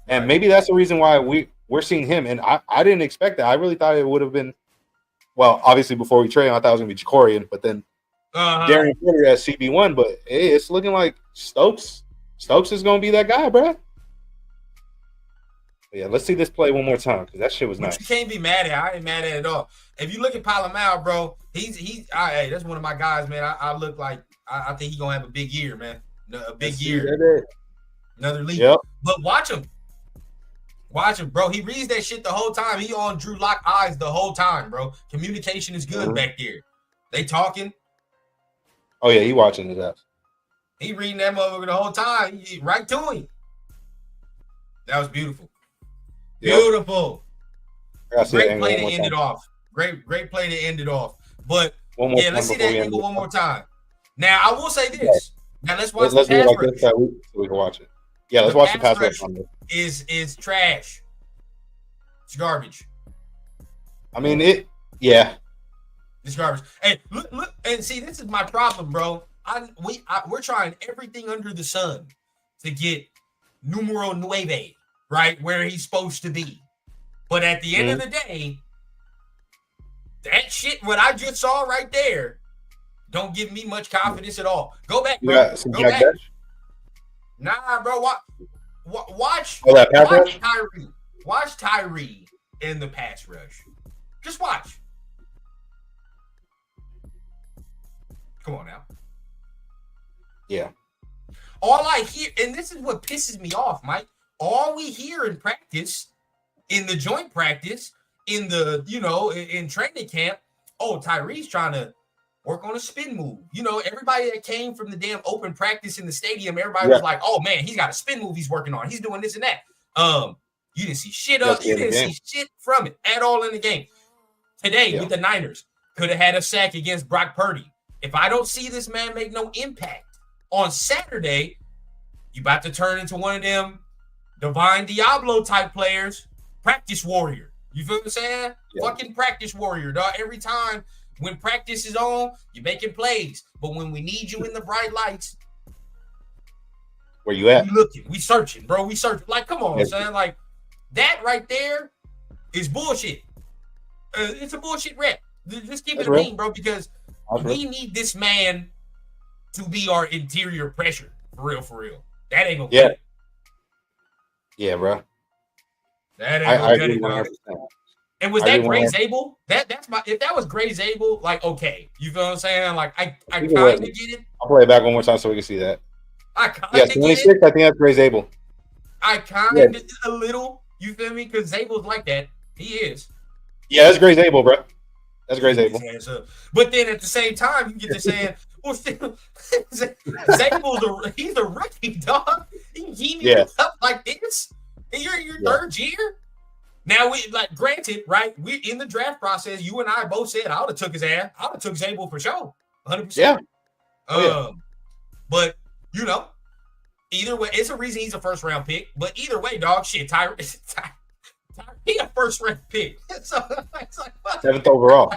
[SPEAKER 3] And maybe that's the reason why we're seeing him. And I didn't expect that. I really thought it would have been, well, obviously before we trade, I thought it was gonna be Jacorian, but then Darren Porter at CB1. But hey, it's looking like Stokes is gonna be that guy, bro. Yeah, let's see this play one more time because that shit was nice.
[SPEAKER 2] You can't be mad at. I ain't mad at it at all. If you look at Palomao, bro, hey, that's one of my guys, man. I look like I think he's gonna have a big year, man. A big year. Another leap. Yep. But watch him, bro. He reads that shit the whole time. He on Drew Lock eyes the whole time, bro. Communication is good back there. They talking.
[SPEAKER 3] Oh yeah, he watching his ass.
[SPEAKER 2] He reading that motherfucker the whole time. Right to him. That was beautiful. Beautiful. Great play to end it off. Great play to end it off. But let's see that angle one more time. Now I will say this. Now let's watch the pass rush.
[SPEAKER 3] So we can watch it. Yeah, let's watch the pass rush.
[SPEAKER 2] Is trash. It's garbage.
[SPEAKER 3] I mean it. Yeah.
[SPEAKER 2] It's garbage. Hey, look, and see, this is my problem, bro. We're trying everything under the sun to get numero nueve. Right where he's supposed to be. But at the end of the day, that shit, what I just saw right there, don't give me much confidence at all. Go back, bro. Go back. Nah, bro. Watch Tyree. Watch Tyree in the pass rush. Just watch. Come on now.
[SPEAKER 3] Yeah.
[SPEAKER 2] All I hear, and this is what pisses me off, Mike. All we hear in practice, in the joint practice, in the, in training camp, Tyree's trying to work on a spin move. Everybody that came from the damn open practice in the stadium, everybody was like, oh man, he's got a spin move he's working on. He's doing this and that. You didn't see shit up. You didn't see shit from it at all in the game. Today with the Niners, could have had a sack against Brock Purdy. If I don't see this man make no impact on Saturday, you about to turn into one of them Divine Diablo type players, practice warrior. You feel what I'm saying? Yeah. Fucking practice warrior, dog. Every time when practice is on, you're making plays. But when we need you in the bright lights,
[SPEAKER 3] where you at?
[SPEAKER 2] We looking, we searching, bro. We searching. Like, come on, son. Like, that right there is bullshit. It's a bullshit rep. Just keep it a bean, bro, because we need this man to be our interior pressure. For real. That ain't gonna
[SPEAKER 3] get it. Yeah, bro.
[SPEAKER 2] That ain't gonna get it, dog. And was that Gray Zabel? That's my. If that was Gray Zabel, like, okay, you feel what I'm saying? Like, I kind of get it.
[SPEAKER 3] I'll play it back one more time so we can see that.
[SPEAKER 2] I kind of
[SPEAKER 3] 26. I think that's Gray Zabel.
[SPEAKER 2] I kind of a little. You feel me? Because Zabel's like that. He is.
[SPEAKER 3] Yeah, that's Gray Zabel, bro. That's Gray Zabel.
[SPEAKER 2] But then at the same time, you get to saying, well, Zabel's he's a rookie, dog. He up like this. And you're your third year. Now granted, right? We in the draft process. You and I both said I would have took his ass. I would have took Zabel for sure, 100%.
[SPEAKER 3] Yeah.
[SPEAKER 2] But either way, it's a reason he's a first round pick. But either way, dog, shit, he a first round pick. So it's like,
[SPEAKER 3] Seventh overall.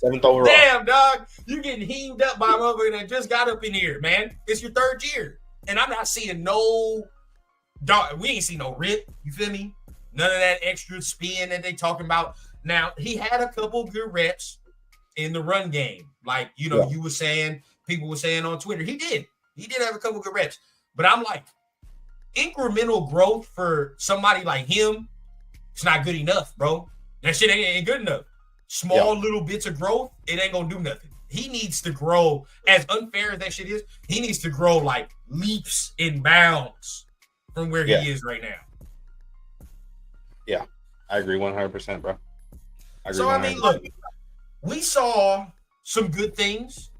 [SPEAKER 2] Damn, dog, you getting heaved up by a motherfucker that just got up in here, man. It's your third year, and I'm not seeing no dog. We ain't seen no rip. You feel me? None of that extra spin that they talking about. Now he had a couple good reps in the run game, like you were saying. People were saying on Twitter, he did have a couple good reps, but I'm like, incremental growth for somebody like him, it's not good enough, bro. That shit ain't good enough. Small little bits of growth, it ain't gonna do nothing. He needs to grow, as unfair as that shit is, he needs to grow like leaps and bounds from where he is right now.
[SPEAKER 3] Yeah, I agree 100%, bro.
[SPEAKER 2] I mean, look, we saw some good things.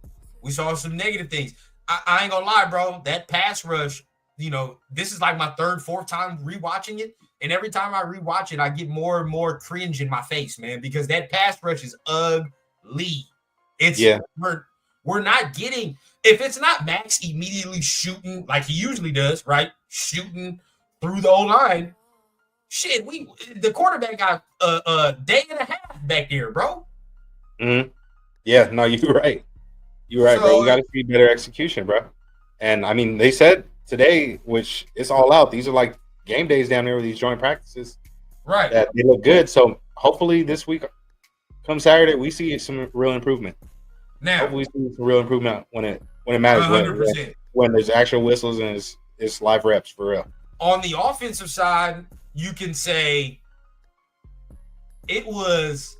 [SPEAKER 2] We saw some negative things. I ain't gonna lie, bro. That pass rush, this is like my third, fourth time rewatching it. And every time I rewatch it, I get more and more cringe in my face, man, because that pass rush is ugly. We're not getting, if it's not Max immediately shooting like he usually does, right? Shooting through the O-line. Shit, the quarterback got a day and a half back there, bro.
[SPEAKER 3] Mm-hmm. Yeah, no, you're right. You're right, bro. We got to see better execution, bro. And I mean, they said today, which it's all out. These are like game days down there with these joint practices,
[SPEAKER 2] right?
[SPEAKER 3] That they look good. So hopefully this week, come Saturday, we see some real improvement.
[SPEAKER 2] Now,
[SPEAKER 3] hopefully we see some real improvement when it matters. 100%. When there's actual whistles and it's live reps for real.
[SPEAKER 2] On the offensive side, you can say it was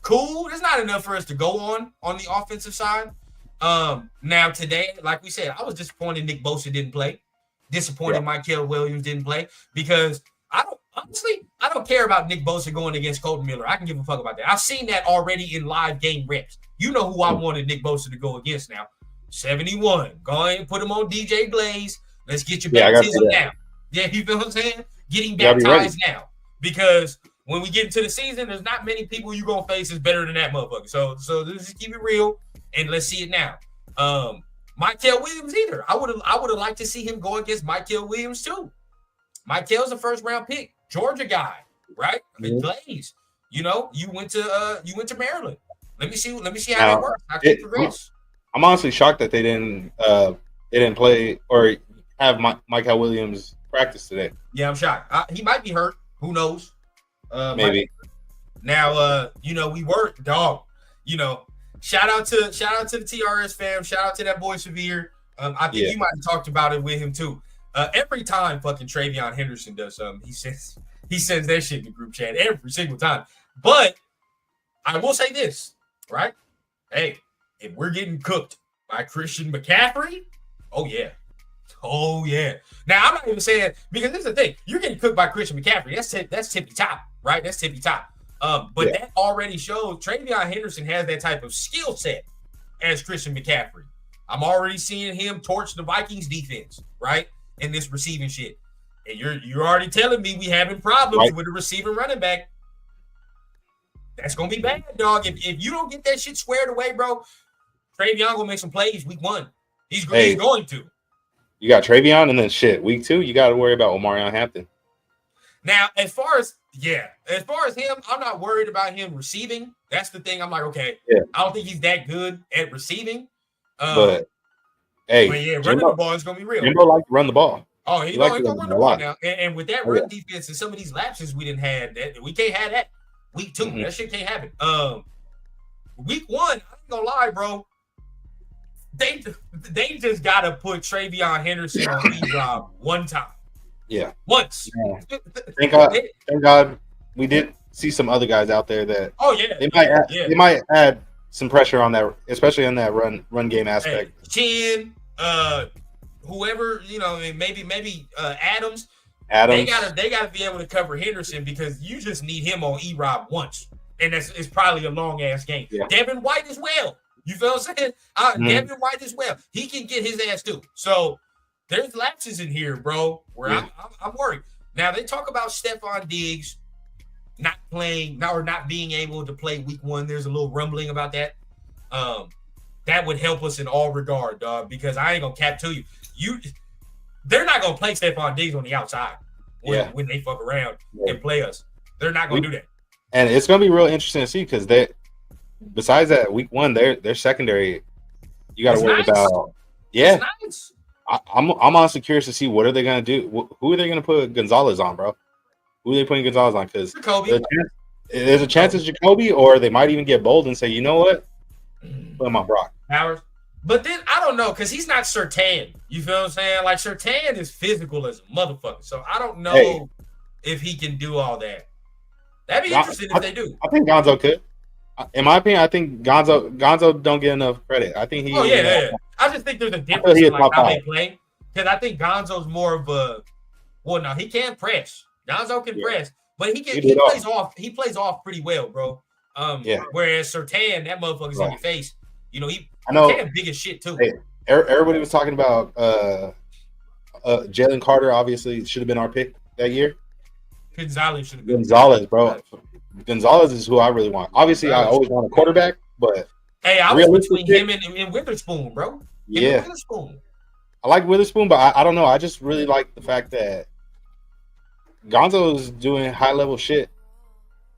[SPEAKER 2] cool. There's not enough for us to go on the offensive side. Now today, like we said, I was disappointed Nick Bosa didn't play. Disappointed Michael Williams didn't play because I don't care about Nick Bosa going against Colton Miller. I can give a fuck about that. I've seen that already in live game reps. You know who I wanted Nick Bosa to go against now. 71. Go ahead and put him on DJ Glaze. Let's get your baptism now. Yeah, you feel what I'm saying? Getting baptized now. Because when we get into the season, there's not many people you're going to face is better than that motherfucker. So let's just keep it real. And let's see it now. Michael Williams either. I would have liked to see him go against Michael Williams too. Michael's a first round pick, Georgia guy, right? Mm-hmm. Glaze. You went to Maryland. Let me see how that works. How can it progress?
[SPEAKER 3] I'm honestly shocked that they didn't play or have Michael Williams practice today.
[SPEAKER 2] Yeah, I'm shocked. He might be hurt. Who knows?
[SPEAKER 3] Maybe.
[SPEAKER 2] Now, we were dog. Shout out to the TRS fam. Shout out to that boy Severe. I think you might have talked about it with him too. Every time fucking Travion Henderson does something, he sends that shit in the group chat every single time. But I will say this, right? Hey, if we're getting cooked by Christian McCaffrey, oh yeah. Now I'm not even saying, because this is the thing, you're getting cooked by Christian McCaffrey. That's tippy top, right? That's tippy top. But that already shows Travion Henderson has that type of skill set as Christian McCaffrey. I'm already seeing him torch the Vikings defense, right? In this receiving shit. And you're already telling me we having problems with the receiving running back. That's gonna be bad, dog. If you don't get that shit squared away, bro, Travion gonna make some plays week 1. He's going to.
[SPEAKER 3] You got Travion, and then week 2, you got to worry about Omarion Hampton.
[SPEAKER 2] Now, as far as him, I'm not worried about him receiving. That's the thing. I'm like, okay, I don't think he's that good at receiving.
[SPEAKER 3] But
[SPEAKER 2] running the ball is gonna be real.
[SPEAKER 3] Jimbo like to run the ball.
[SPEAKER 2] Oh, he gonna run the ball now. And with that run defense and some of these lapses we didn't have, we can't have that. Week 2, that shit can't happen. Week 1, I ain't gonna lie, bro. They just gotta put Travion Henderson on E-Rob one time.
[SPEAKER 3] Yeah.
[SPEAKER 2] Once.
[SPEAKER 3] Yeah. Thank God we did see some other guys out there that they might add some pressure on that, especially on that run game aspect.
[SPEAKER 2] Chin, whoever, maybe Adams. They gotta be able to cover Henderson because you just need him on E-Rob once. And it's probably a long ass game. Yeah. Devin White as well. You feel what I'm saying? Devin White as well. He can get his ass too. So there's lapses in here, bro, where I'm worried. Now they talk about Stephon Diggs not playing or not being able to play week 1. There's a little rumbling about that. That would help us in all regard, dog, because I ain't gonna cap to you. They're not gonna play Stephon Diggs on the outside when they fuck around and play us. They're not gonna do that.
[SPEAKER 3] And it's gonna be real interesting to see because they, besides that, week 1, their secondary, you got to worry about. Yeah, nice. I'm honestly curious to see what are they gonna do. Who are they gonna put Gonzalez on, bro? Who are they putting Gonzalez on? Because there's a chance it's Jacoby, or they might even get bold and say, you know what, put him on Brock
[SPEAKER 2] Powers. But then I don't know because he's not Surtain. You feel what I'm saying? Like Surtain is physical as a motherfucker. So I don't know if he can do all that. That'd be interesting if they do.
[SPEAKER 3] I think Gonzo could. In my opinion, I think Gonzo don't get enough credit. I think he.
[SPEAKER 2] Oh yeah. I just think there's a difference in like how they play because I think Gonzo's more of a. Well, no, he can press. Gonzo can press, but he plays off. He plays off pretty well, bro. Whereas Surtain, that motherfucker's in your face. He big as shit too.
[SPEAKER 3] Hey, everybody was talking about Jalen Carter. Obviously, should have been our pick that year.
[SPEAKER 2] Gonzalez should have been.
[SPEAKER 3] Gonzalez, bro. Gonzalez is who I really want. Obviously, I always want a quarterback, but
[SPEAKER 2] I was between him and Witherspoon, bro. Witherspoon.
[SPEAKER 3] I like Witherspoon, but I don't know. I just really like the fact that Gonzo is doing high level shit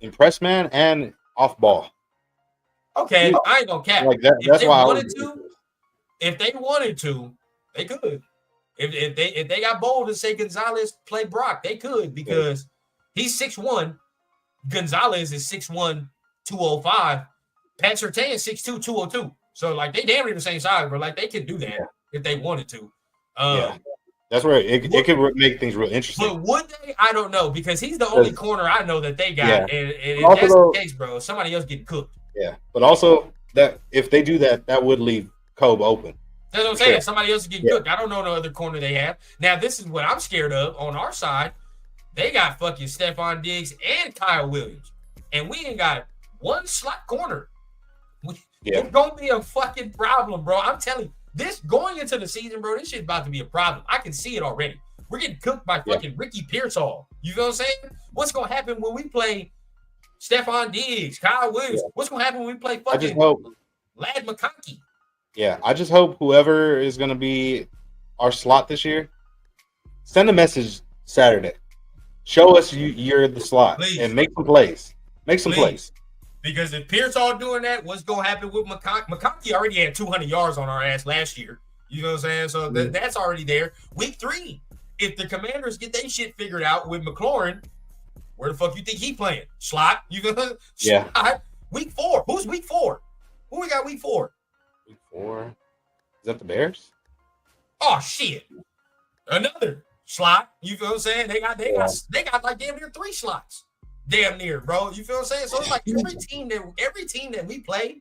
[SPEAKER 3] in press man and off ball.
[SPEAKER 2] Okay, I ain't gonna cap.
[SPEAKER 3] Like that, that's why
[SPEAKER 2] if they wanted to, they could. If they got bold and say Gonzalez play Brock, they could because he's 6'1". Gonzalez is 6'1", 205. Pat Surtain is 6'2", 202. So like they damn near the same size, but like they can do that if they wanted to.
[SPEAKER 3] That's where it could make things real interesting.
[SPEAKER 2] But would they? I don't know because he's the only corner I know that they got, and if that's the case, bro, somebody else getting cooked.
[SPEAKER 3] Yeah, but also that if they do that, that would leave Kobe open.
[SPEAKER 2] That's what I'm saying. Somebody else is getting cooked. I don't know no other corner they have. Now, this is what I'm scared of on our side. They got fucking Stephon Diggs and Kyle Williams. And we ain't got one slot corner. It's going to be a fucking problem, bro. I'm telling you. This going into the season, bro, this shit about to be a problem. I can see it already. We're getting cooked by fucking Ricky Pearsall. You feel what I'm saying? What's going to happen when we play Stephon Diggs, Kyle Williams? What's going to happen when we play fucking Lad McConkey?
[SPEAKER 3] Yeah, I just hope whoever is going to be our slot this year, send a message Saturday. Show us you're the slot and make some plays. Make some plays.
[SPEAKER 2] Because if Pearsall doing that, what's going to happen with McConkey? McConkey already had 200 yards on our ass last year. You know what I'm saying? So that's already there. Week 3, if the Commanders get their shit figured out with McLaurin, where the fuck you think he playing? Slot? You know?
[SPEAKER 3] Yeah.
[SPEAKER 2] Week 4. Who's week 4? Who we got week 4?
[SPEAKER 3] Week 4. Is that the Bears?
[SPEAKER 2] Oh shit! Another slot. You feel what I'm saying? They got like damn near 3 slots. Damn near, bro. You feel what I'm saying? So it's like every team that we play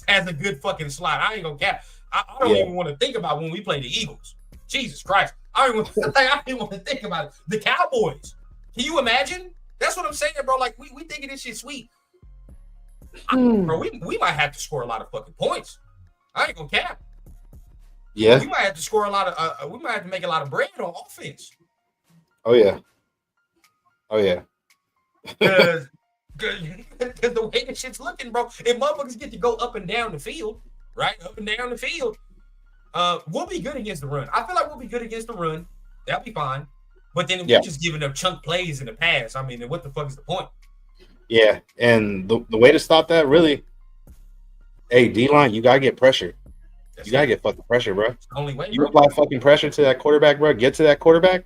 [SPEAKER 2] has a good fucking slot. I ain't gonna cap. I don't even want to think about when we play the Eagles. Jesus Christ. I don't even want to think about it. The Cowboys. Can you imagine? That's what I'm saying, bro. Like we thinking this shit sweet. Bro, we might have to score a lot of fucking points. I ain't gonna cap.
[SPEAKER 3] Yeah.
[SPEAKER 2] We might have to score a lot of we might have to make a lot of bread on offense.
[SPEAKER 3] Oh yeah. Oh yeah.
[SPEAKER 2] Because the way the shit's looking, bro, if motherfuckers get to go up and down the field, right? Up and down the field, we'll be good against the run. I feel like we'll be good against the run. That'll be fine. But then if we're just giving up chunk plays in the pass, I mean, then what the fuck is the point?
[SPEAKER 3] Yeah, and the way to stop that, really, hey, D-line, you gotta get pressure. You gotta get fucking pressure, bro.
[SPEAKER 2] It's the only way,
[SPEAKER 3] you
[SPEAKER 2] bro.
[SPEAKER 3] apply fucking pressure to that quarterback, bro. Get to that quarterback.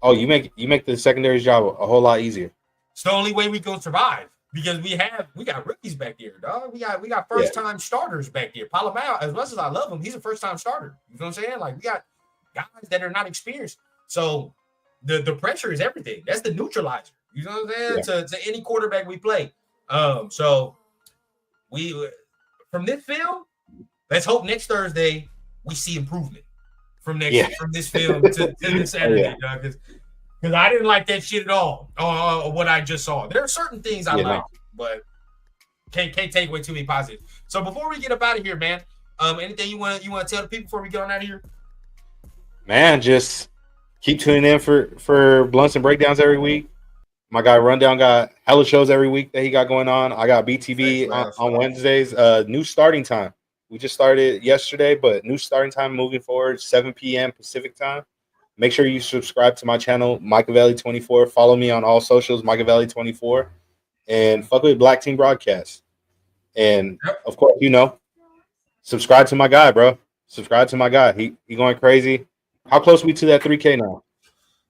[SPEAKER 3] Oh, you make the secondary's job a whole lot easier.
[SPEAKER 2] It's the only way we can survive because we got rookies back there, dog. We got first time starters back there. Palomar, as much as I love him, he's a first time starter. You know what I'm saying? Like we got guys that are not experienced. So the pressure is everything. That's the neutralizer. You know what I'm saying? To any quarterback we play. So we from this film, let's hope next Thursday we see improvement from this film to this Saturday, dog. Because I didn't like that shit at all. What I just saw. There are certain things I like, but can't take away too many positives. So before we get up out of here, man, anything you want to tell the people before we get on out of here?
[SPEAKER 3] Man, just keep tuning in for Blunts and Breakdowns every week. My guy Rundown got hella shows every week that he got going on. I got BTV on Wednesdays. New starting time. We just started yesterday, but new starting time moving forward, 7 p.m. Pacific time. Make sure you subscribe to my channel, Machiavelli24. Follow me on all socials, Machiavelli24. And fuck with Black Team Broadcast. And, of course, subscribe to my guy, bro. Subscribe to my guy. He going crazy. How close are we to that 3K now?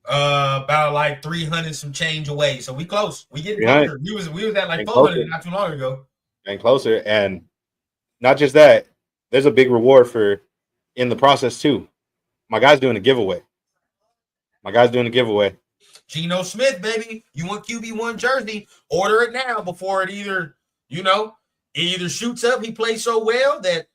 [SPEAKER 2] About like 300 some change away. So we close. We getting closer. We was at like 400 not too long ago.
[SPEAKER 3] And closer. And not just that, there's a big reward in the process too. My guy's doing a giveaway.
[SPEAKER 2] Geno Smith, baby. You want QB1 jersey? Order it now before it either shoots up. He plays so well that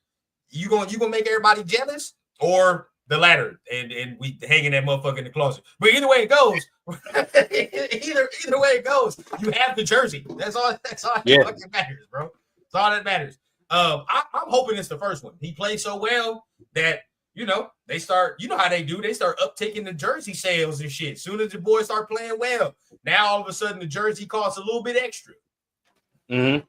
[SPEAKER 2] you gonna make everybody jealous, or the latter, and we hanging that motherfucker in the closet. But either way it goes, either way it goes, you have the jersey. That's all that fucking matters, bro. That's all that matters. I'm hoping it's the first one. He plays so well that they start. You know how they do? They start uptaking the jersey sales and shit. As soon as the boys start playing well, now all of a sudden the jersey costs a little bit extra.
[SPEAKER 3] Mm-hmm.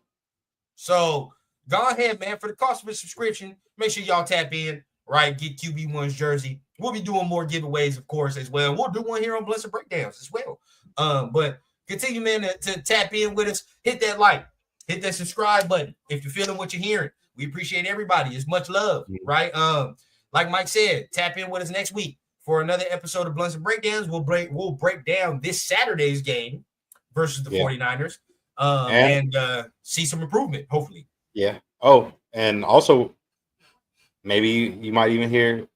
[SPEAKER 2] So go ahead, man. For the cost of a subscription, make sure y'all tap in. Right, get QB1's jersey. We'll be doing more giveaways, of course, as well. We'll do one here on Blunts and Breakdowns as well. But continue, man, to tap in with us. Hit that like, hit that subscribe button if you're feeling what you're hearing. We appreciate everybody. It's much love, right? Like Mike said, tap in with us next week for another episode of Blunts and Breakdowns. We'll break down this Saturday's game versus the 49ers and see some improvement, hopefully.
[SPEAKER 3] Yeah. Oh, and also, maybe you might even hear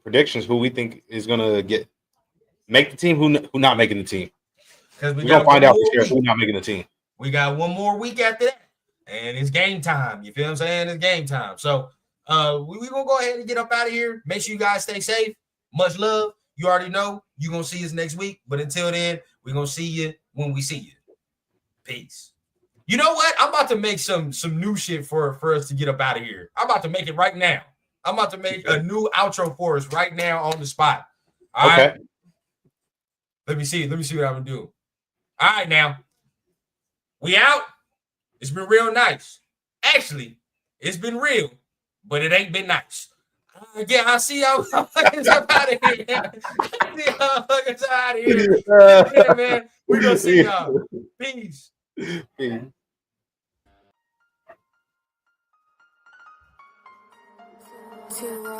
[SPEAKER 3] predictions who we think is gonna make the team, who not making the team. Because we're gonna find out for sure who's not making the team.
[SPEAKER 2] We got one more week after that, and it's game time. You feel what I'm saying? It's game time. So we gonna go ahead and get up out of here. Make sure you guys stay safe. Much love. You already know you're gonna see us next week. But until then, we're gonna see you when we see you. Peace. You know what? I'm about to make some new shit for us to get up out of here. I'm about to make it right now. I'm about to make a new outro for us right now on the spot. All right. Let me see what I'm gonna do. All right, now. We out. It's been real nice. Actually, it's been real, but it ain't been nice. Again, I'll see y'all fuckers up out of here. See y'all fuckers out of here. Yeah, man. We're gonna see y'all. Peace.
[SPEAKER 3] Peace.
[SPEAKER 1] To